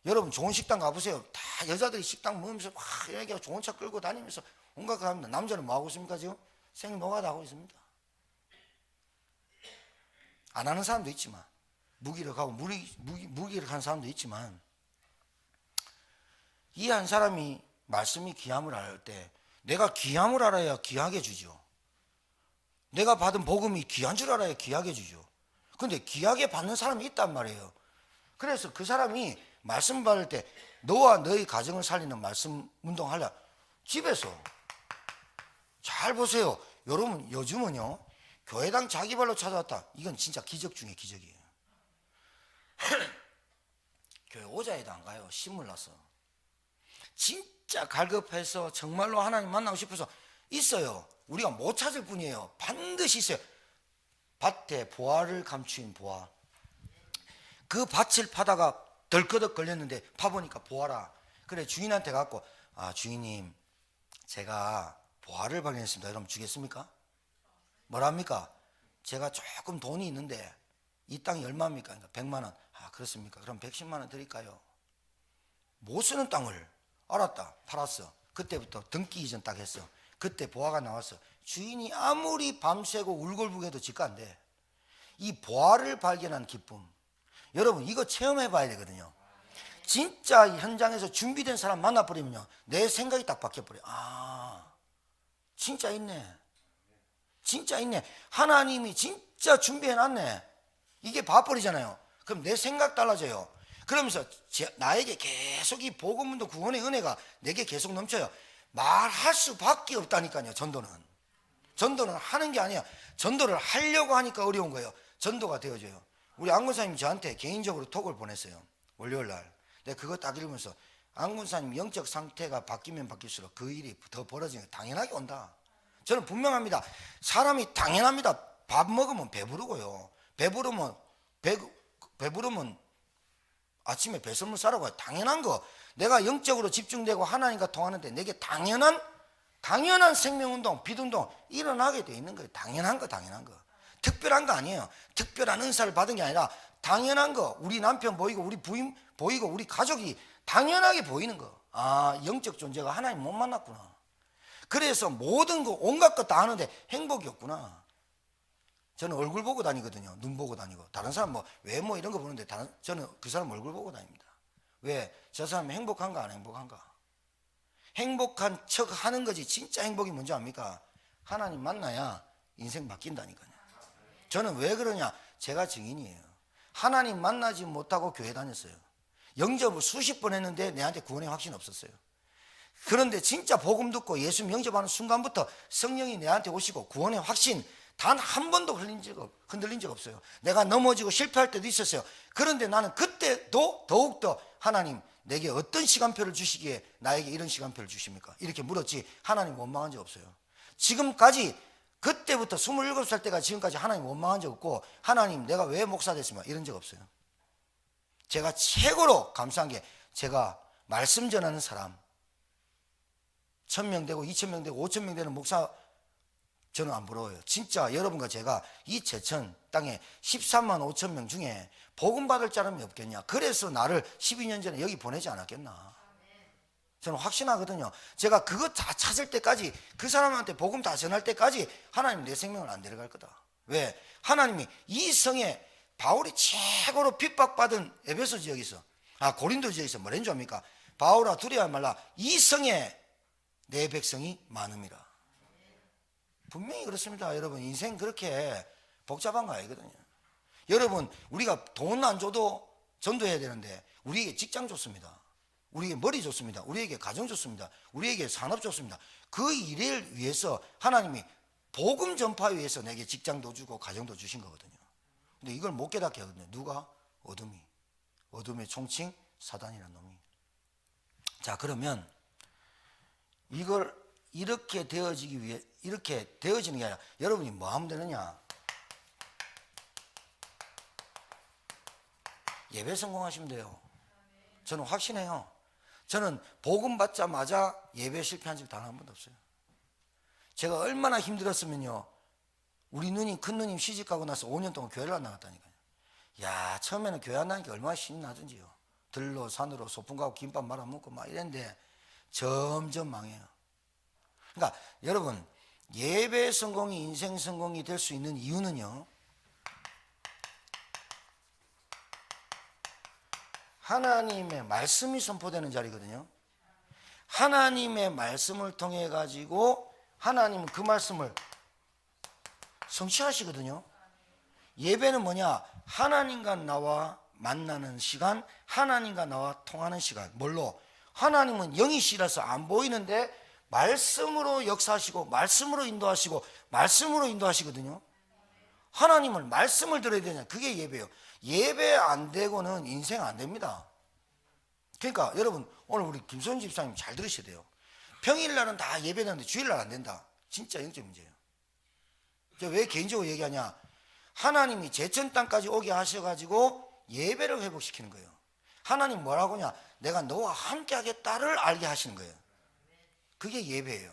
[SPEAKER 1] 여러분 좋은 식당 가보세요. 다 여자들이 식당 먹으면서 막 얘기하고 좋은 차 끌고 다니면서 온갖 거 합니다. 남자는 뭐 하고 있습니까? 지금 생노가다 하고 있습니다. 안 하는 사람도 있지만, 무기력하고 무기력한 사람도 있지만, 이 한 사람이 말씀이 귀함을 알 때 내가 귀함을 알아야 귀하게 주죠. 내가 받은 복음이 귀한 줄 알아야 귀하게 주죠. 근데 귀하게 받는 사람이 있단 말이에요. 그래서 그 사람이 말씀 받을 때 너와 너의 가정을 살리는 말씀 운동하려 집에서. 잘 보세요. 여러분 요즘은요, 교회당 자기 발로 찾아왔다, 이건 진짜 기적 중에 기적이에요. 교회 오자에도 안 가요. 신물 나서. 진짜 갈급해서 정말로 하나님 만나고 싶어서 있어요. 우리가 못 찾을 뿐이에요. 반드시 있어요. 밭에 보화를 감추인 보화. 그 밭을 파다가 덜커덕 걸렸는데 파보니까 보화라. 그래 주인한테 갖고, 아 주인님 제가 보화를 발견했습니다. 여러분 주겠습니까? 뭐랍니까? 제가 조금 돈이 있는데 이 땅이 얼마입니까? 그러니까 100만 원. 아 그렇습니까? 그럼 110만 원 드릴까요? 못 쓰는 땅을 알았다, 팔았어. 그때부터 등기 이전 딱 했어. 그때 보화가 나왔어. 주인이 아무리 밤새고 울골부게도 지가 안 돼. 이 보화를 발견한 기쁨, 여러분 이거 체험해 봐야 되거든요. 진짜 현장에서 준비된 사람 만나버리면요, 내 생각이 딱 바뀌어버려요. 아, 진짜 있네. 진짜 있네. 하나님이 진짜 준비해놨네. 이게 봐버리잖아요. 그럼 내 생각 달라져요. 그러면서 나에게 계속 이 복음도 구원의 은혜가 내게 계속 넘쳐요. 말할 수밖에 없다니까요. 전도는 하는 게 아니야. 전도를 하려고 하니까 어려운 거예요. 전도가 되어져요. 우리 안군사님이 저한테 개인적으로 톡을 보냈어요. 월요일날. 내가 그거 딱 읽으면서 안군사님 영적 상태가 바뀌면 바뀔수록 그 일이 더 벌어지는 게 당연하게 온다. 저는 분명합니다. 사람이 당연합니다. 밥 먹으면 배부르고요. 배부르면 아침에 배설물 싸러 가요. 당연한 거. 내가 영적으로 집중되고 하나님과 통하는데 내게 당연한 생명운동, 빛운동 일어나게 돼 있는 거예요. 당연한 거. 특별한 거 아니에요. 특별한 은사를 받은 게 아니라 당연한 거. 우리 남편 보이고 우리 부인 보이고 우리 가족이 당연하게 보이는 거. 아, 영적 존재가 하나님 못 만났구나. 그래서 모든 거 온갖 것 다 하는데 행복이 없구나. 저는 얼굴 보고 다니거든요. 눈 보고 다니고. 다른 사람 뭐 외모 이런 거 보는데 저는 그 사람 얼굴 보고 다닙니다. 왜? 저 사람이 행복한가 안 행복한가? 행복한 척 하는 거지 진짜 행복이 뭔지 압니까? 하나님 만나야 인생 바뀐다니까요. 저는 왜 그러냐? 제가 증인이에요. 하나님 만나지 못하고 교회 다녔어요. 영접을 수십 번 했는데 내한테 구원의 확신 없었어요. 그런데 진짜 복음 듣고 예수 영접하는 순간부터 성령이 내한테 오시고 구원의 확신 단 한 번도 흔들린 적 없어요. 내가 넘어지고 실패할 때도 있었어요. 그런데 나는 그때도 더욱더 하나님 내게 어떤 시간표를 주시기에 나에게 이런 시간표를 주십니까? 이렇게 물었지 하나님 원망한 적 없어요. 지금까지 그때부터 27살 때가 지금까지 하나님 원망한 적 없고 하나님 내가 왜 목사 됐습니까? 이런 적 없어요. 제가 최고로 감사한 게 제가 말씀 전하는 사람 1000명 되고 2000명 되고 5000명 되는 목사 저는 안 부러워요. 진짜 여러분과 제가 이 제천 땅에 13만 5천 명 중에 복음 받을 사람이 없겠냐. 그래서 나를 12년 전에 여기 보내지 않았겠나. 저는 확신하거든요. 제가 그거 다 찾을 때까지 그 사람한테 복음 다 전할 때까지 하나님 내 생명을 안 데려갈 거다. 왜? 하나님이 이 성에 바울이 최고로 핍박받은 에베소 지역에서 고린도 지역에서 뭐라는 줄 압니까? 바울아 두려워 말라 이 성에 내 백성이 많음이라. 분명히 그렇습니다. 여러분 인생 그렇게 복잡한 거 아니거든요. 여러분 우리가 돈 안 줘도 전도해야 되는데 우리에게 직장 좋습니다. 우리에게 머리 좋습니다. 우리에게 가정 좋습니다. 우리에게 산업 좋습니다. 그 일을 위해서 하나님이 복음 전파 위해서 내게 직장도 주고 가정도 주신 거거든요. 근데 이걸 못 깨닫게 하거든요. 누가? 어둠의 총칭 사단이라는 놈이. 자, 그러면 이걸 이렇게 되어지기 위해 이렇게 되어지는 게 아니라 여러분이 뭐 하면 되느냐? 예배 성공하시면 돼요. 저는 확신해요. 저는 복음 받자마자 예배 실패한 적 단 한 번도 없어요. 제가 얼마나 힘들었으면요. 우리 누님, 큰 누님 시집가고 나서 5년 동안 교회를 안 나갔다니까요. 야, 처음에는 교회 안 나니까 얼마나 신이 나든지요. 들로 산으로 소풍 가고 김밥 말아 먹고 막 이랬는데 점점 망해요. 그러니까 여러분 예배 성공이 인생 성공이 될 수 있는 이유는요. 하나님의 말씀이 선포되는 자리거든요. 하나님의 말씀을 통해 가지고 하나님은 그 말씀을 성취하시거든요. 예배는 뭐냐? 하나님과 나와 만나는 시간, 하나님과 나와 통하는 시간. 뭘로? 하나님은 영이시라서 안 보이는데 말씀으로 역사하시고 말씀으로 인도하시고 말씀으로 인도하시거든요. 하나님을 말씀을 들어야 되냐? 그게 예배예요. 예배 안 되고는 인생 안 됩니다. 그러니까 여러분 오늘 우리 김소연 집사님 잘 들으셔야 돼요. 평일날은 다 예배되는데 주일날 안 된다. 진짜 영적 문제예요. 제가 왜 개인적으로 얘기하냐? 하나님이 제천 땅까지 오게 하셔가지고 예배를 회복시키는 거예요. 하나님 뭐라고 하냐? 내가 너와 함께 하겠다를 알게 하시는 거예요. 그게 예배예요.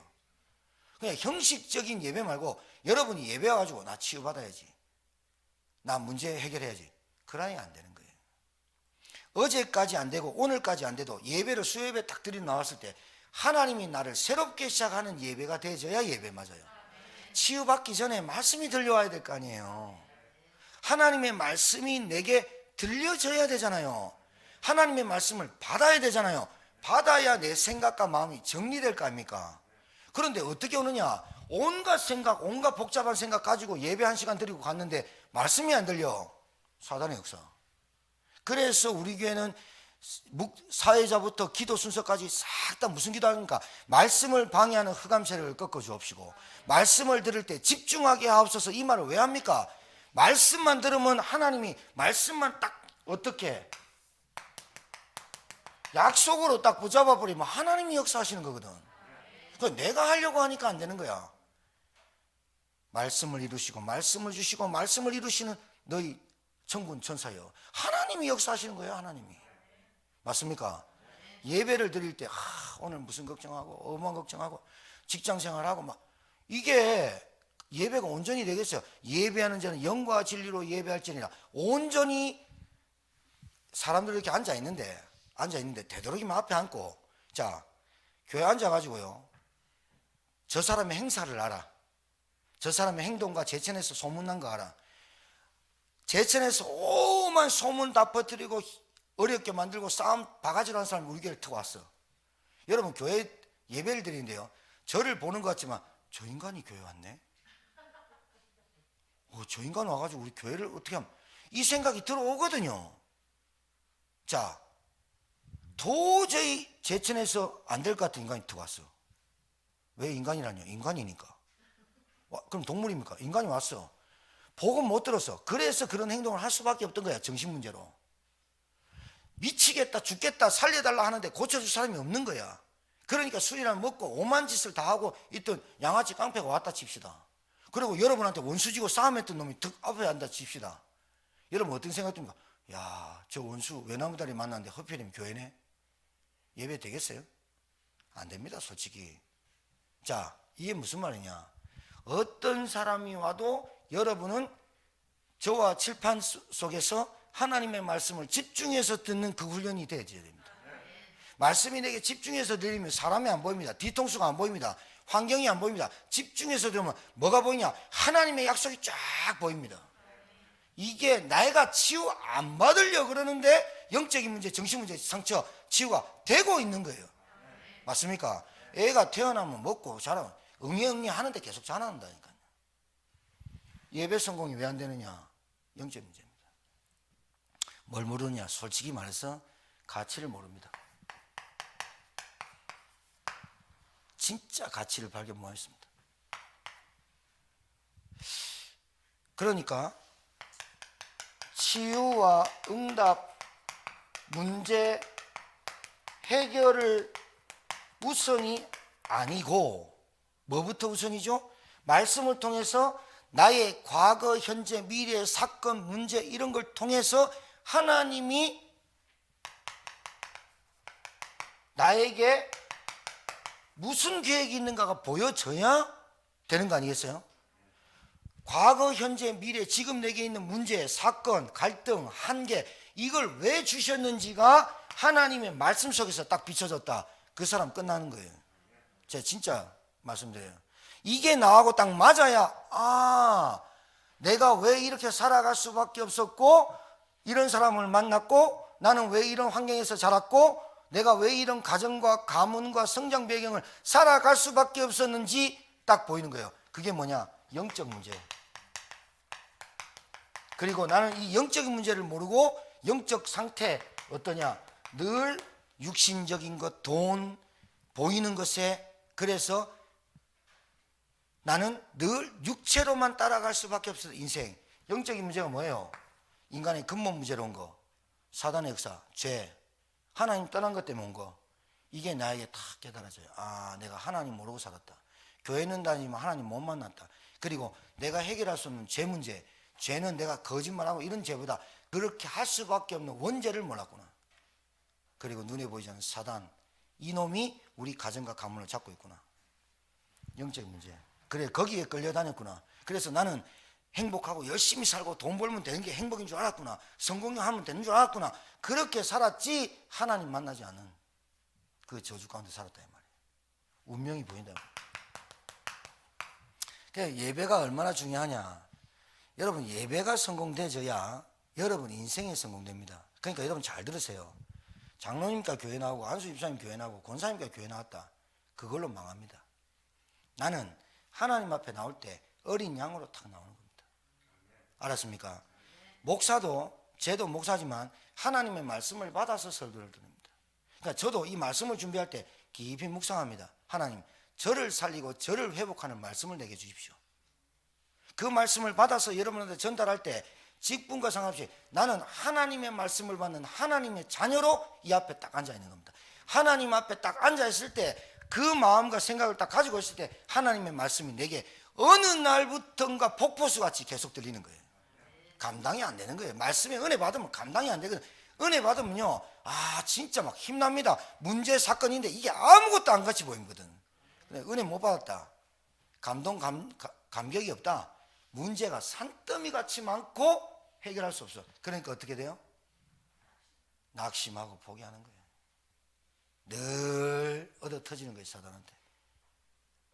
[SPEAKER 1] 그냥 형식적인 예배 말고 여러분이 예배 와가지고 나 치유받아야지, 나 문제 해결해야지, 그러니 안 되는 거예요. 어제까지 안 되고 오늘까지 안 돼도 예배를 수요예배 딱 드리러 나왔을 때 하나님이 나를 새롭게 시작하는 예배가 되어져야 예배 맞아요. 치유받기 전에 말씀이 들려와야 될 거 아니에요. 하나님의 말씀이 내게 들려져야 되잖아요. 하나님의 말씀을 받아야 되잖아요. 받아야 내 생각과 마음이 정리될 거 아닙니까? 그런데 어떻게 오느냐? 온갖 생각, 온갖 복잡한 생각 가지고 예배 1시간 드리고 갔는데 말씀이 안 들려. 사단의 역사. 그래서 우리 교회는 사회자부터 기도 순서까지 싹 다 무슨 기도합니까? 말씀을 방해하는 흑암세력을 꺾어 주옵시고, 말씀을 들을 때 집중하게 하옵소서. 이 말을 왜 합니까? 말씀만 들으면 하나님이 말씀만 딱 어떻게 약속으로 딱 붙잡아 버리면 하나님이 역사하시는 거거든. 그 내가 하려고 하니까 안 되는 거야. 말씀을 이루시고 말씀을 주시고 말씀을 이루시는 너희 천군 천사여, 하나님이 역사하시는 거예요. 하나님이. 맞습니까? 예배를 드릴 때 오늘 무슨 걱정하고 어만 걱정하고 직장생활하고 막 이게 예배가 온전히 되겠어요? 예배하는 자는 영과 진리로 예배할지니라. 온전히 사람들 이렇게 앉아있는데 되도록이면 앞에 앉고, 자, 교회 앉아가지고요, 저 사람의 행사를 알아. 저 사람의 행동과 제천에서 소문난 거 알아. 제천에서 오만 소문 다 퍼뜨리고 어렵게 만들고 싸움 바가지로 하는 사람이 우리 교회를 타고 왔어. 여러분, 교회 예배를 드리는데요, 저를 보는 것 같지만 저 인간이 교회 왔네? 저 인간 와가지고 우리 교회를 어떻게 하면, 이 생각이 들어오거든요. 자, 도저히 제천에서 안 될 것 같은 인간이 들어왔어. 왜 인간이라뇨? 인간이니까. 그럼 동물입니까? 인간이 왔어. 복음 못 들었어. 그래서 그런 행동을 할 수밖에 없던 거야. 정신문제로. 미치겠다 죽겠다 살려달라 하는데 고쳐줄 사람이 없는 거야. 그러니까 술이나 먹고 오만 짓을 다 하고 있던 양아치 깡패가 왔다 칩시다. 그리고 여러분한테 원수지고 싸움했던 놈이 득 앞에 앉아 칩시다. 여러분 어떤 생각 듭니까? 야, 저 원수 외나무다리 만났는데 허필이면 교회네? 예배 되겠어요? 안 됩니다, 솔직히. 자, 이게 무슨 말이냐? 어떤 사람이 와도 여러분은 저와 칠판 속에서 하나님의 말씀을 집중해서 듣는 그 훈련이 되어야 됩니다. 말씀이 내게 집중해서 들리면 사람이 안 보입니다. 뒤통수가 안 보입니다. 환경이 안 보입니다. 집중해서 들으면 뭐가 보이냐? 하나님의 약속이 쫙 보입니다. 이게 내가 치유 안 받으려고 그러는데 영적인 문제, 정신 문제, 상처 치유가 되고 있는 거예요. 맞습니까? 애가 태어나면 먹고 자라면 응애 하는데 계속 자란다니까요. 예배 성공이 왜 안 되느냐? 영적 문제입니다. 뭘 모르느냐? 솔직히 말해서 가치를 모릅니다. 진짜 가치를 발견 못했습니다. 그러니까 치유와 응답, 문제 해결을 우선이 아니고 뭐부터 우선이죠? 말씀을 통해서 나의 과거, 현재, 미래의 사건, 문제 이런 걸 통해서 하나님이 나에게 무슨 계획이 있는가가 보여져야 되는 거 아니겠어요? 과거, 현재, 미래, 지금 내게 있는 문제, 사건, 갈등, 한계 이걸 왜 주셨는지가 하나님의 말씀 속에서 딱 비춰졌다. 그 사람 끝나는 거예요. 제가 진짜 말씀드려요. 이게 나하고 딱 맞아야 내가 왜 이렇게 살아갈 수밖에 없었고 이런 사람을 만났고 나는 왜 이런 환경에서 자랐고 내가 왜 이런 가정과 가문과 성장 배경을 살아갈 수밖에 없었는지 딱 보이는 거예요. 그게 뭐냐? 영적 문제. 그리고 나는 이 영적인 문제를 모르고 영적 상태 어떠냐? 늘 육신적인 것, 돈, 보이는 것에 그래서 나는 늘 육체로만 따라갈 수밖에 없어. 인생. 영적인 문제가 뭐예요? 인간의 근본 문제로 온 거. 사단의 역사, 죄. 하나님 떠난 것 때문에 온 거. 이게 나에게 다 깨달아져요. 내가 하나님 모르고 살았다. 교회는 다니면 하나님 못 만났다. 그리고 내가 해결할 수 없는 죄 문제. 죄는 내가 거짓말하고 이런 죄보다 그렇게 할 수밖에 없는 원죄를 몰랐구나. 그리고 눈에 보이지 않는 사단. 이놈이 우리 가정과 가문을 잡고 있구나. 영적인 문제. 그래, 거기에 끌려다녔구나. 그래서 나는 행복하고 열심히 살고 돈 벌면 되는 게 행복인 줄 알았구나. 성공하면 되는 줄 알았구나. 그렇게 살았지 하나님 만나지 않은 그 저주 가운데 살았다 이 말이에요. 운명이 보인다고. 그러니까 예배가 얼마나 중요하냐. 여러분 예배가 성공되어야 여러분 인생이 성공됩니다. 그러니까 여러분 잘 들으세요. 장로님과 교회 나오고 안수 집사님 교회 나오고 권사님과 교회 나왔다. 그걸로 망합니다. 나는 하나님 앞에 나올 때 어린 양으로 탁 나오는 겁니다. 알았습니까? 목사도 쟤도 목사지만 하나님의 말씀을 받아서 설교를 드립니다. 그러니까 저도 이 말씀을 준비할 때 깊이 묵상합니다. 하나님, 저를 살리고 저를 회복하는 말씀을 내게 주십시오. 그 말씀을 받아서 여러분한테 전달할 때 직분과 상관없이 나는 하나님의 말씀을 받는 하나님의 자녀로 이 앞에 딱 앉아 있는 겁니다. 하나님 앞에 딱 앉아 있을 때 그 마음과 생각을 딱 가지고 있을 때 하나님의 말씀이 내게 어느 날부턴가 폭포수 같이 계속 들리는 거예요. 감당이 안 되는 거예요. 말씀에 은혜 받으면 감당이 안 되거든요. 은혜 받으면요, 진짜 막 힘납니다. 문제 사건인데 이게 아무것도 안 같이 보이거든. 은혜 못 받았다, 감격이 없다, 문제가 산더미 같이 많고 해결할 수 없어. 그러니까 어떻게 돼요? 낙심하고 포기하는 거예요. 늘 얻어 터지는 거예요. 사단한테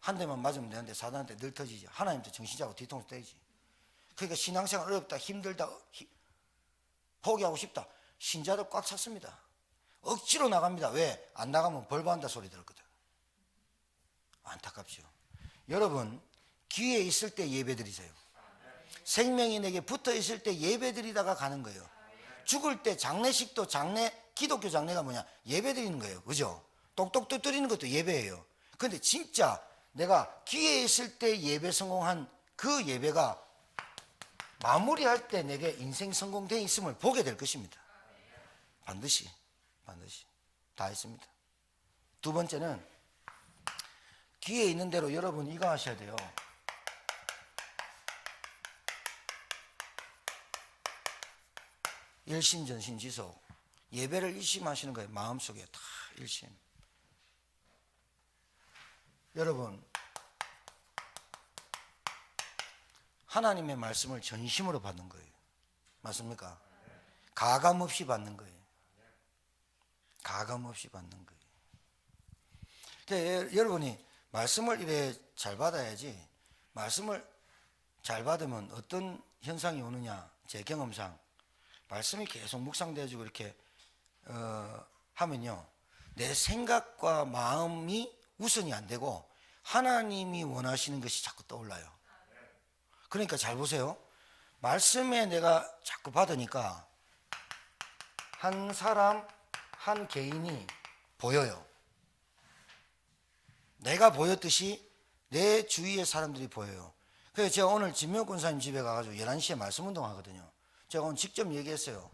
[SPEAKER 1] 한 대만 맞으면 되는데 사단한테 늘 터지지. 하나님도 정신 차리고 뒤통수 때리지. 그러니까 신앙생활 어렵다, 힘들다, 포기하고 싶다, 신자들 꽉 찼습니다. 억지로 나갑니다. 왜? 안 나가면 벌 받는다 소리 들었거든. 안타깝죠. 여러분, 기회 있을 때 예배 드리세요. 생명이 내게 붙어 있을 때 예배 드리다가 가는 거예요. 죽을 때 장례식도 기독교 장례가 뭐냐? 예배 드리는 거예요. 그죠? 똑똑 두드리는 것도 예배예요. 그런데 진짜 내가 기회 있을 때 예배 성공한 그 예배가 마무리할 때 내게 인생 성공되어 있음을 보게 될 것입니다. 반드시 다 했습니다. 두 번째는 기회 있는 대로 여러분 이거 하셔야 돼요. 일심전심지속. 예배를 일심하시는 거예요. 마음속에 다 일심. 여러분, 하나님의 말씀을 전심으로 받는 거예요. 맞습니까? 가감 없이 받는 거예요. 가감 없이 받는 거예요. 그러니까 여러분이 말씀을 이래 잘 받아야지. 말씀을 잘 받으면 어떤 현상이 오느냐? 제 경험상 말씀이 계속 묵상되어지고 이렇게 하면요, 내 생각과 마음이 우선이 안 되고 하나님이 원하시는 것이 자꾸 떠올라요. 그러니까 잘 보세요. 말씀에 내가 자꾸 받으니까 한 사람, 한 개인이 보여요. 내가 보였듯이 내 주위의 사람들이 보여요. 그래서 제가 오늘 진명 권사님 집에 가가지고 11시에 말씀 운동 하거든요. 제가 오늘 직접 얘기했어요.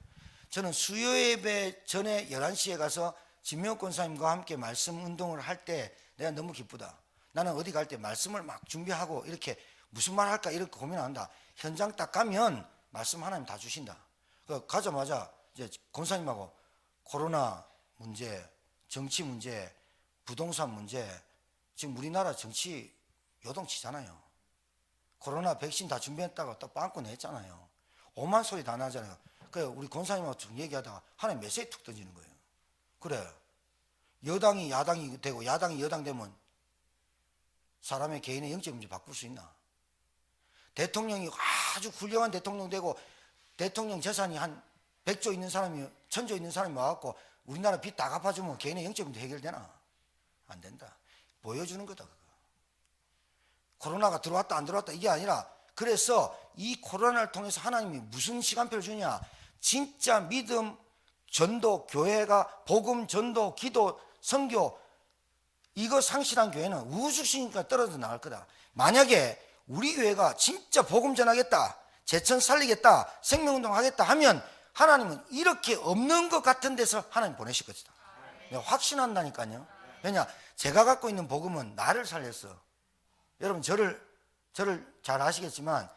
[SPEAKER 1] 저는 수요 예배 전에 11시에 가서 진명 권사님과 함께 말씀 운동을 할 때 내가 너무 기쁘다. 나는 어디 갈 때 말씀을 막 준비하고 이렇게 무슨 말 할까 이렇게 고민 안 한다. 현장 딱 가면 말씀 하나님 다 주신다. 가자마자 이제 권사님하고 코로나 문제, 정치 문제, 부동산 문제, 지금 우리나라 정치 요동치잖아요. 코로나 백신 다 준비했다가 또 빵꾸 냈잖아요. 오만 소리 다 나잖아요. 그래, 우리 권사님하고 좀 얘기하다가 하나님 메시지 툭 던지는 거예요. 그래, 여당이 야당이 되고 야당이 여당 되면 사람의 개인의 영적 문제 바꿀 수 있나? 대통령이 아주 훌륭한 대통령 되고 대통령 재산이 한 100조 있는 사람이 1000조 있는 사람이 와갖고 우리나라 빚 다 갚아주면 개인의 영적 문제 해결되나? 안 된다. 보여주는 거다 그거. 코로나가 들어왔다 안 들어왔다 이게 아니라, 그래서 이 코로나를 통해서 하나님이 무슨 시간표를 주냐? 진짜 믿음, 전도, 교회가 복음, 전도, 기도, 선교, 이거 상실한 교회는 우주시니까 떨어져 나갈 거다. 만약에 우리 교회가 진짜 복음 전하겠다, 제천 살리겠다, 생명운동 하겠다 하면 하나님은 이렇게 없는 것 같은 데서 하나님 보내실 것이다. 내가 확신한다니까요. 왜냐? 제가 갖고 있는 복음은 나를 살렸어. 여러분 저를 잘 아시겠지만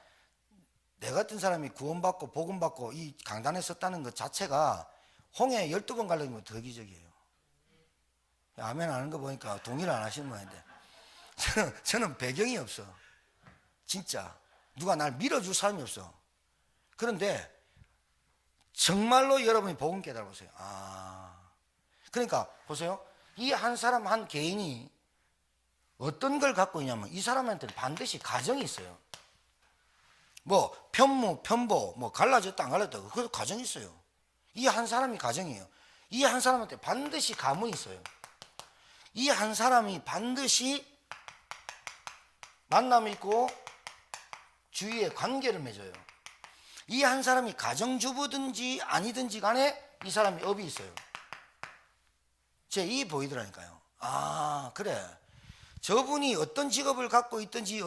[SPEAKER 1] 내 같은 사람이 구원받고 복음받고 이 강단에 섰다는 것 자체가 홍해 12번 갈라진 것보다 더 기적이에요. 아멘 하는 거 보니까 동의를 안 하시는 모양인데 저는 배경이 없어. 진짜 누가 날 밀어줄 사람이 없어. 그런데 정말로 여러분이 복음 깨달아보세요. 그러니까 보세요. 이 한 사람 한 개인이 어떤 걸 갖고 있냐면 이 사람한테는 반드시 가정이 있어요. 뭐 편무, 편보, 뭐 갈라졌다 안 갈라졌다, 그것도 가정이 있어요. 이 한 사람이 가정이에요. 이 한 사람한테 반드시 가문이 있어요. 이 한 사람이 반드시 만남이 있고 주위에 관계를 맺어요. 이 한 사람이 가정주부든지 아니든지 간에 이 사람이 업이 있어요. 제 이 보이더라니까요. 아, 그래. 저분이 어떤 직업을 갖고 있든지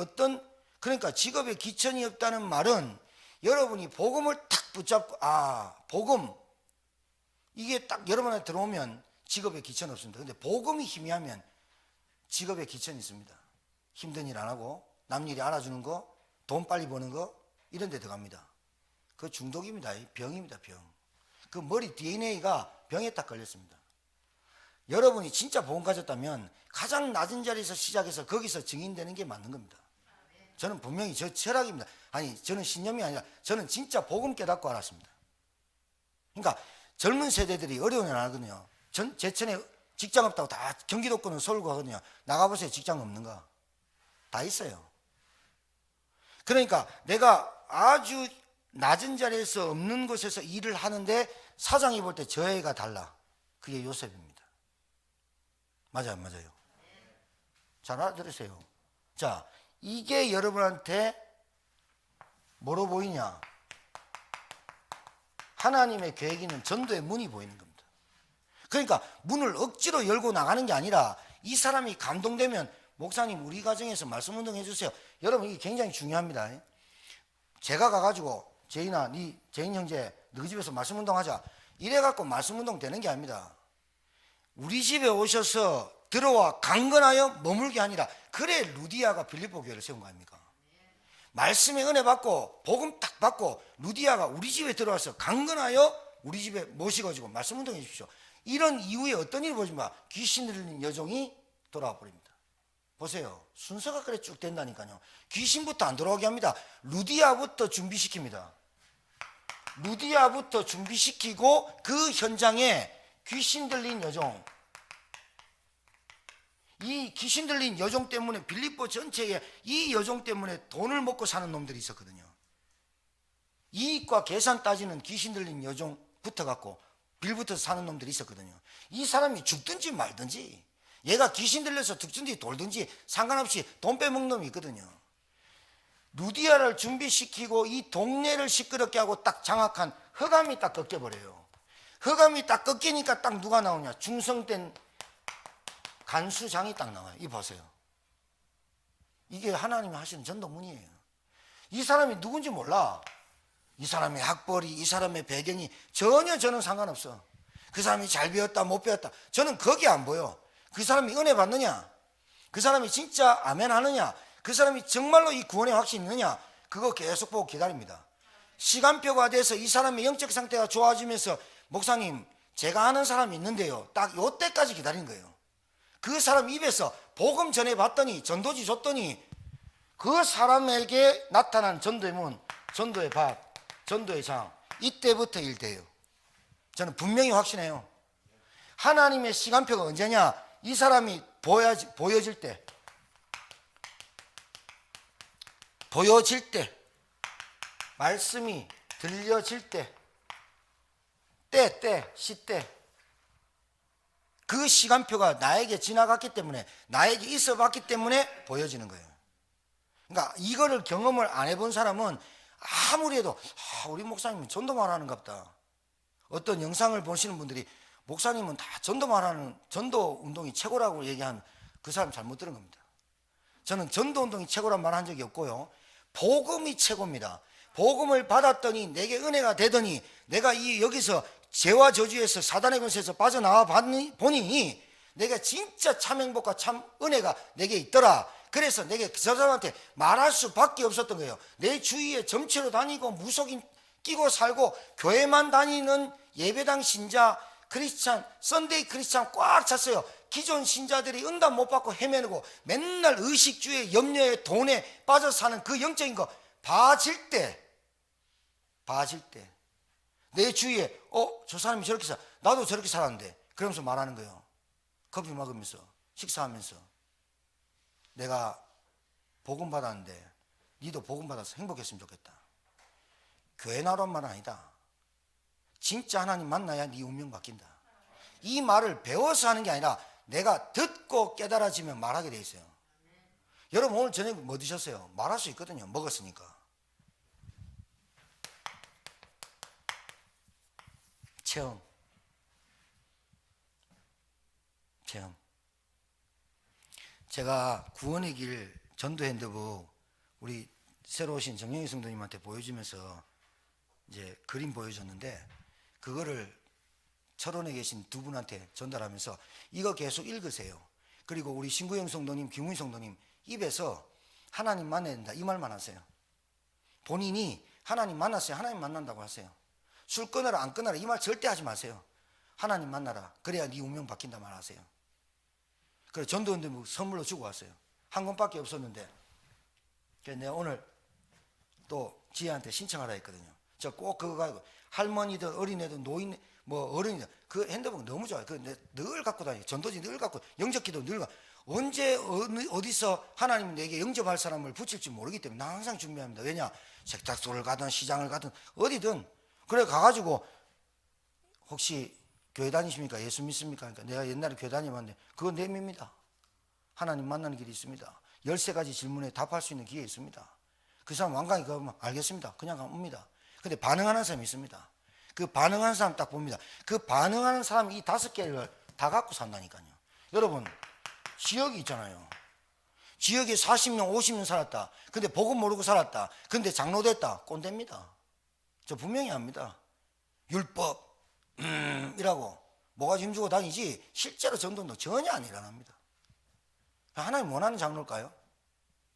[SPEAKER 1] 그러니까 직업에 기천이 없다는 말은 여러분이 복음을 탁 붙잡고, 복음. 이게 딱 여러분한테 들어오면 직업에 기천 없습니다. 근데 복음이 희미하면 직업에 기천이 있습니다. 힘든 일 안 하고, 남 일이 알아주는 거, 돈 빨리 버는 거, 이런 데 들어갑니다. 그 중독입니다. 병입니다, 병. 그 머리 DNA가 병에 딱 걸렸습니다. 여러분이 진짜 복음 가졌다면 가장 낮은 자리에서 시작해서 거기서 증인되는 게 맞는 겁니다. 저는 분명히 저 철학입니다. 아니, 저는 신념이 아니라 저는 진짜 복음 깨닫고 알았습니다. 그러니까 젊은 세대들이 어려운 일 안 하거든요. 제천에 직장 없다고 다 경기도권은 서울 가거든요. 나가보세요. 직장 없는가? 다 있어요. 그러니까 내가 아주 낮은 자리에서 없는 곳에서 일을 하는데 사장이 볼 때 저 애가 달라. 그게 요셉입니다. 맞아요, 맞아요. 잘 알아들으세요. 자, 이게 여러분한테 뭐로 보이냐? 하나님의 계획이 있는 전도의 문이 보이는 겁니다. 그러니까 문을 억지로 열고 나가는 게 아니라 이 사람이 감동되면 목사님 우리 가정에서 말씀 운동 해주세요. 여러분 이게 굉장히 중요합니다. 제가 가가지고 제인아, 제인 형제 너희 집에서 말씀 운동하자 이래갖고 말씀 운동 되는 게 아닙니다. 우리 집에 오셔서 들어와 강건하여 머물게 아니라 그래 루디아가 빌립보 교회를 세운 거 아닙니까? 말씀의 은혜 받고 복음 딱 받고 루디아가 우리 집에 들어와서 강건하여 우리 집에 모시고지고 말씀 운동해 주십시오. 이런 이후에 어떤 일이 벌어집니까? 귀신 들린 여종이 돌아와 버립니다. 보세요. 순서가 그래 쭉 된다니까요. 귀신부터 안 돌아오게 합니다. 루디아부터 준비시킵니다. 루디아부터 준비시키고 그 현장에 귀신 들린 여종, 이 귀신 들린 여종 때문에 빌립보 전체에 이 여종 때문에 돈을 먹고 사는 놈들이 있었거든요. 이익과 계산 따지는 귀신 들린 여종 붙어갖고 빌부터 사는 놈들이 있었거든요. 이 사람이 죽든지 말든지 얘가 귀신 들려서 죽든지 돌든지 상관없이 돈 빼먹는 놈이 있거든요. 루디아를 준비시키고 이 동네를 시끄럽게 하고 딱 장악한 흑암이 딱 꺾여버려요. 흑암이 딱 꺾이니까 딱 누가 나오냐? 중성된 간수장이 딱 나와요. 이 보세요. 이게 하나님이 하시는 전도문이에요. 이 사람이 누군지 몰라. 이 사람의 학벌이, 이 사람의 배경이 전혀 저는 상관없어. 그 사람이 잘 배웠다 못 배웠다 저는 거기 안 보여. 그 사람이 은혜 받느냐, 그 사람이 진짜 아멘 하느냐, 그 사람이 정말로 이 구원의 확신이 있느냐, 그거 계속 보고 기다립니다. 시간표가 돼서 이 사람의 영적 상태가 좋아지면서 목사님 제가 아는 사람이 있는데요, 딱 요때까지 기다리는 거예요. 그 사람 입에서 복음 전해봤더니 전도지 줬더니 그 사람에게 나타난 전도의 문, 전도의 밭, 전도의 장, 이때부터 일돼요. 저는 분명히 확신해요. 하나님의 시간표가 언제냐? 이 사람이 보여질 때, 말씀이 들려질 때, 시때, 그 시간표가 나에게 지나갔기 때문에, 나에게 있어 봤기 때문에 보여지는 거예요. 그러니까 이거를 경험을 안 해본 사람은 아무리 해도 우리 목사님은 전도만 하는가 보다. 어떤 영상을 보시는 분들이 목사님은 다 전도만 하는, 전도 운동이 최고라고 얘기하면 그 사람 잘못 들은 겁니다. 저는 전도 운동이 최고란 말 한 적이 없고요, 복음이 최고입니다. 복음을 받았더니 내게 은혜가 되더니 내가 여기서 죄와 저주에서 사단의 권세에서 빠져나와 보니 내가 진짜 참 행복과 참 은혜가 내게 있더라. 그래서 내게 그 사람한테 말할 수밖에 없었던 거예요. 내 주위에 점치러 다니고 무속인 끼고 살고 교회만 다니는 예배당 신자, 크리스찬, 썬데이 크리스찬 꽉 찼어요. 기존 신자들이 응답 못 받고 헤매고 맨날 의식주의, 염려에, 돈에 빠져 사는 그 영적인 거 봐질 때 내 주위에 저 사람이 저렇게 살아, 나도 저렇게 살았는데, 그러면서 말하는 거예요. 커피 먹으면서, 식사하면서, 내가 복음 받았는데 니도 복음 받아서 행복했으면 좋겠다. 교회 나란 말은 아니다. 진짜 하나님 만나야 네 운명 바뀐다. 이 말을 배워서 하는 게 아니라 내가 듣고 깨달아지면 말하게 돼 있어요. 여러분 오늘 저녁 뭐 드셨어요? 말할 수 있거든요. 먹었으니까. 체험. 제가 구원의 길 전도 핸드북 우리 새로 오신 정영희 성도님한테 보여주면서 이제 그림 보여줬는데, 그거를 철원에 계신 두 분한테 전달하면서 이거 계속 읽으세요. 그리고 우리 신구영 성도님, 김훈 성도님 입에서 하나님 만나야 된다 이 말만 하세요. 본인이 하나님 만났어요. 하나님 만난다고 하세요. 술 끊어라 안 끊어라 이 말 절대 하지 마세요. 하나님 만나라. 그래야 네 운명 바뀐다 말하세요. 그래 전도원들 선물로 주고 왔어요. 한 권밖에 없었는데, 그래서 내가 오늘 또 지혜한테 신청하라 했거든요. 저 꼭 그거 가지고 할머니든 어린애든 노인 뭐 어른이든 그 핸드폰 너무 좋아요. 늘 갖고 다녀요. 전도지 늘 갖고, 영접기도 늘 갖고. 언제 어디서 하나님이 내게 영접할 사람을 붙일지 모르기 때문에 나 항상 준비합니다. 왜냐, 세탁소를 가든 시장을 가든 어디든 그래 가가지고 혹시 교회 다니십니까? 예수 믿습니까? 그러니까 내가 옛날에 교회 다녀봤는데 그거 내밉니다. 하나님 만나는 길이 있습니다. 13가지 질문에 답할 수 있는 기회 있습니다. 그 사람 완강히 가면 알겠습니다. 그냥 가면 옵니다. 근데 반응하는 사람이 있습니다. 그 반응하는 사람 딱 봅니다. 그 반응하는 사람이 이 5개를 다 갖고 산다니까요. 여러분 지역이 있잖아요. 지역에 40년 50년 살았다. 근데 복음 모르고 살았다. 근데 장로 됐다. 꼰대입니다. 저 분명히 압니다. 율법 이라고 뭐가 힘주고 다니지 실제로 전도는 전혀 안 일어납니다. 하나님 원하는 장로일까요?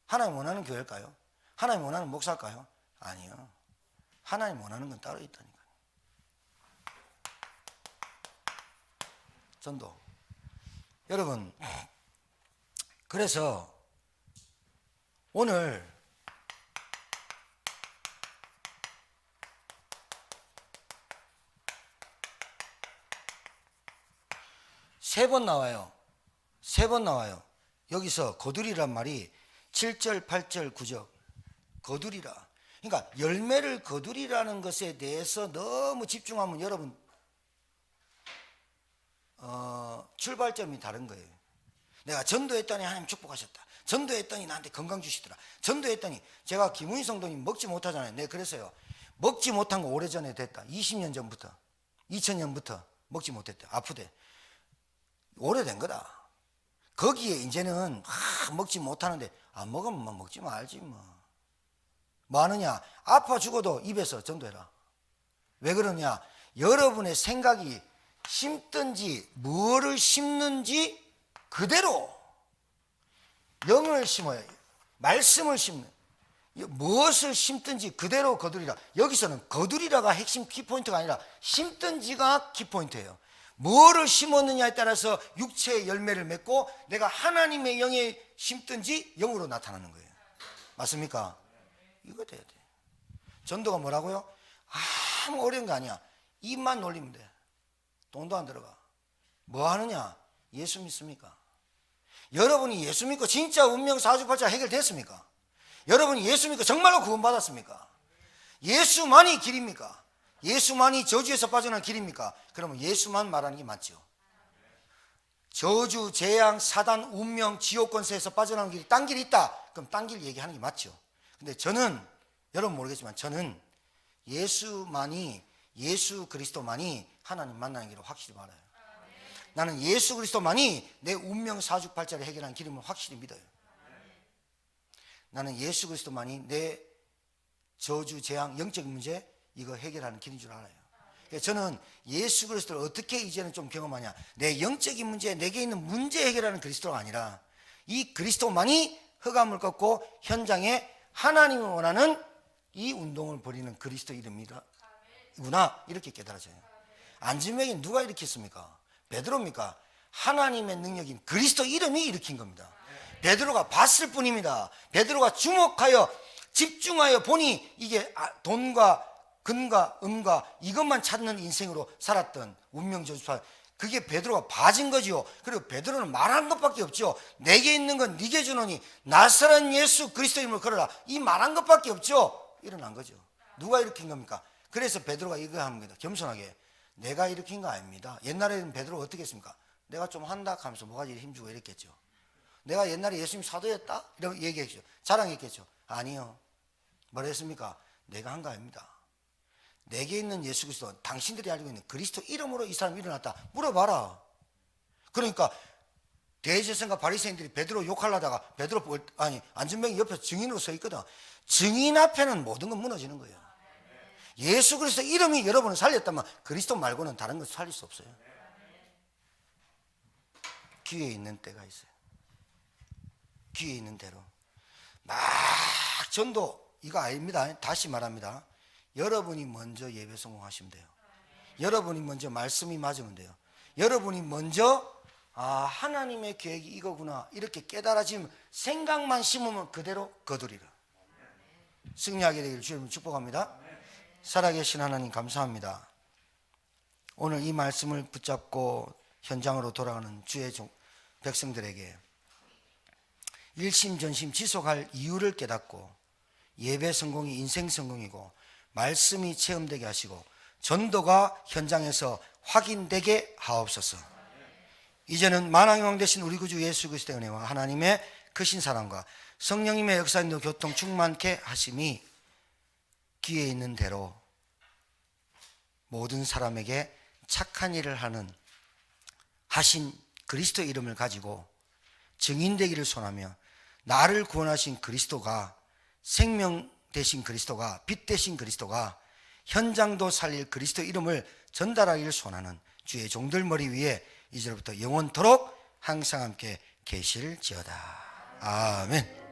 [SPEAKER 1] 하나님 원하는 교회일까요? 하나님 원하는 목사일까요? 아니요. 하나님 원하는 건 따로 있다니까요. 전도. 여러분, 그래서 오늘 세 번 나와요. 여기서 거두리란 말이 7절, 8절, 9절. 거두리라. 그러니까 열매를 거두리라는 것에 대해서 너무 집중하면 여러분 출발점이 다른 거예요. 내가 전도했더니 하나님 축복하셨다. 전도했더니 나한테 건강 주시더라. 전도했더니 제가 김훈희 성도님 먹지 못하잖아요. 내가 그랬어요. 먹지 못한 거 오래전에 됐다. 20년 전부터 2000년부터 먹지 못했대. 아프대. 오래된 거다. 거기에 이제는 먹지 못하는데 안 먹으면 뭐 먹지 말지 뭐. 뭐 하느냐? 아파 죽어도 입에서 전도해라. 왜 그러냐? 여러분의 생각이 심든지 뭐를 심는지 그대로 영을 심어요. 말씀을 심는. 무엇을 심든지 그대로 거두리라. 여기서는 거두리라가 핵심 키포인트가 아니라 심든지가 키포인트예요. 뭐를 심었느냐에 따라서 육체의 열매를 맺고 내가 하나님의 영에 심든지 영으로 나타나는 거예요. 맞습니까? 이거 돼야 돼. 전도가 뭐라고요? 아무 어려운 거 아니야. 입만 놀리면 돼. 돈도 안 들어가. 뭐 하느냐? 예수 믿습니까? 여러분이 예수 믿고 진짜 운명 사주팔자 해결됐습니까? 여러분이 예수 믿고 정말로 구원받았습니까? 예수만이 길입니까? 예수만이 저주에서 빠져나가는 길입니까? 그러면 예수만 말하는 게 맞죠. 저주, 재앙, 사단, 운명, 지옥 권세에서 빠져나가는 길이 딴 길이 있다. 그럼 딴 길 얘기하는 게 맞죠. 근데 저는 여러분 모르겠지만 저는 예수만이, 예수 그리스도만이 하나님 만나는 길을 확실히 말해요. 나는 예수 그리스도만이 내 운명 사주팔자를 해결하는 길임을 확실히 믿어요. 나는 예수 그리스도만이 내 저주, 재앙, 영적인 문제 이거 해결하는 길인 줄 알아요. 저는 예수 그리스도를 어떻게 이제는 좀 경험하냐, 내 영적인 문제, 내게 있는 문제 해결하는 그리스도가 아니라 이 그리스도만이 흑암을 꺾고 현장에 하나님이 원하는 이 운동을 벌이는 그리스도 이름이구나, 이렇게 깨달아져요. 안진맥이 누가 일으켰습니까? 베드로입니까? 하나님의 능력인 그리스도 이름이 일으킨 겁니다. 베드로가 봤을 뿐입니다. 베드로가 주목하여 집중하여 보니 이게 돈과 근과 음과 이것만 찾는 인생으로 살았던 운명저주파, 그게 베드로가 봐진 거지요. 그리고 베드로는 말한 것밖에 없죠. 내게 있는 건 네게 주노니 나사렛 예수 그리스도 이름으로 걸어라, 이 말한 것밖에 없죠. 일어난 거죠. 누가 일으킨 겁니까? 그래서 베드로가 이거 합니다. 겸손하게, 내가 일으킨 거 아닙니다. 옛날에는 베드로 어떻게 했습니까? 내가 좀 한다 하면서 모가지를 힘주고 이랬겠죠. 내가 옛날에 예수님 사도였다? 이렇게 얘기했죠. 자랑했겠죠. 아니요. 뭐라 했습니까? 내가 한 거 아닙니다. 내게 있는 예수 그리스도, 당신들이 알고 있는 그리스도 이름으로 이 사람이 일어났다. 물어봐라. 그러니까 대제사장과 바리새인들이 베드로 욕하려다가 베드로 안전병이 옆에서 증인으로 서 있거든. 증인 앞에는 모든 건 무너지는 거예요. 예수 그리스도 이름이 여러분을 살렸다면 그리스도 말고는 다른 것을 살릴 수 없어요. 귀에 있는 때가 있어요. 귀에 있는 대로 막 전도 이거 아닙니다. 다시 말합니다. 여러분이 먼저 예배 성공하시면 돼요. 여러분이 먼저 말씀이 맞으면 돼요. 여러분이 먼저 하나님의 계획이 이거구나 이렇게 깨달아지면 생각만 심으면 그대로 거두리라. 승리하게 되기를 주님 축복합니다. 살아계신 하나님 감사합니다. 오늘 이 말씀을 붙잡고 현장으로 돌아가는 주의 백성들에게 일심전심 지속할 이유를 깨닫고 예배 성공이 인생 성공이고 말씀이 체험되게 하시고 전도가 현장에서 확인되게 하옵소서. 이제는 만왕의 왕 되신 우리 구주 예수 그리스도의 은혜와 하나님의 크신 사랑과 성령님의 역사인도 교통 충만케 하심이 귀에 있는 대로 모든 사람에게 착한 일을 하신 그리스도 이름을 가지고 증인되기를 소원하며 나를 구원하신 그리스도가 생명 되신 그리스도가 빛 되신 그리스도가 현장도 살릴 그리스도 이름을 전달하기를 소원하는 주의 종들 머리 위에 이제부터 영원토록 항상 함께 계실지어다. 아멘.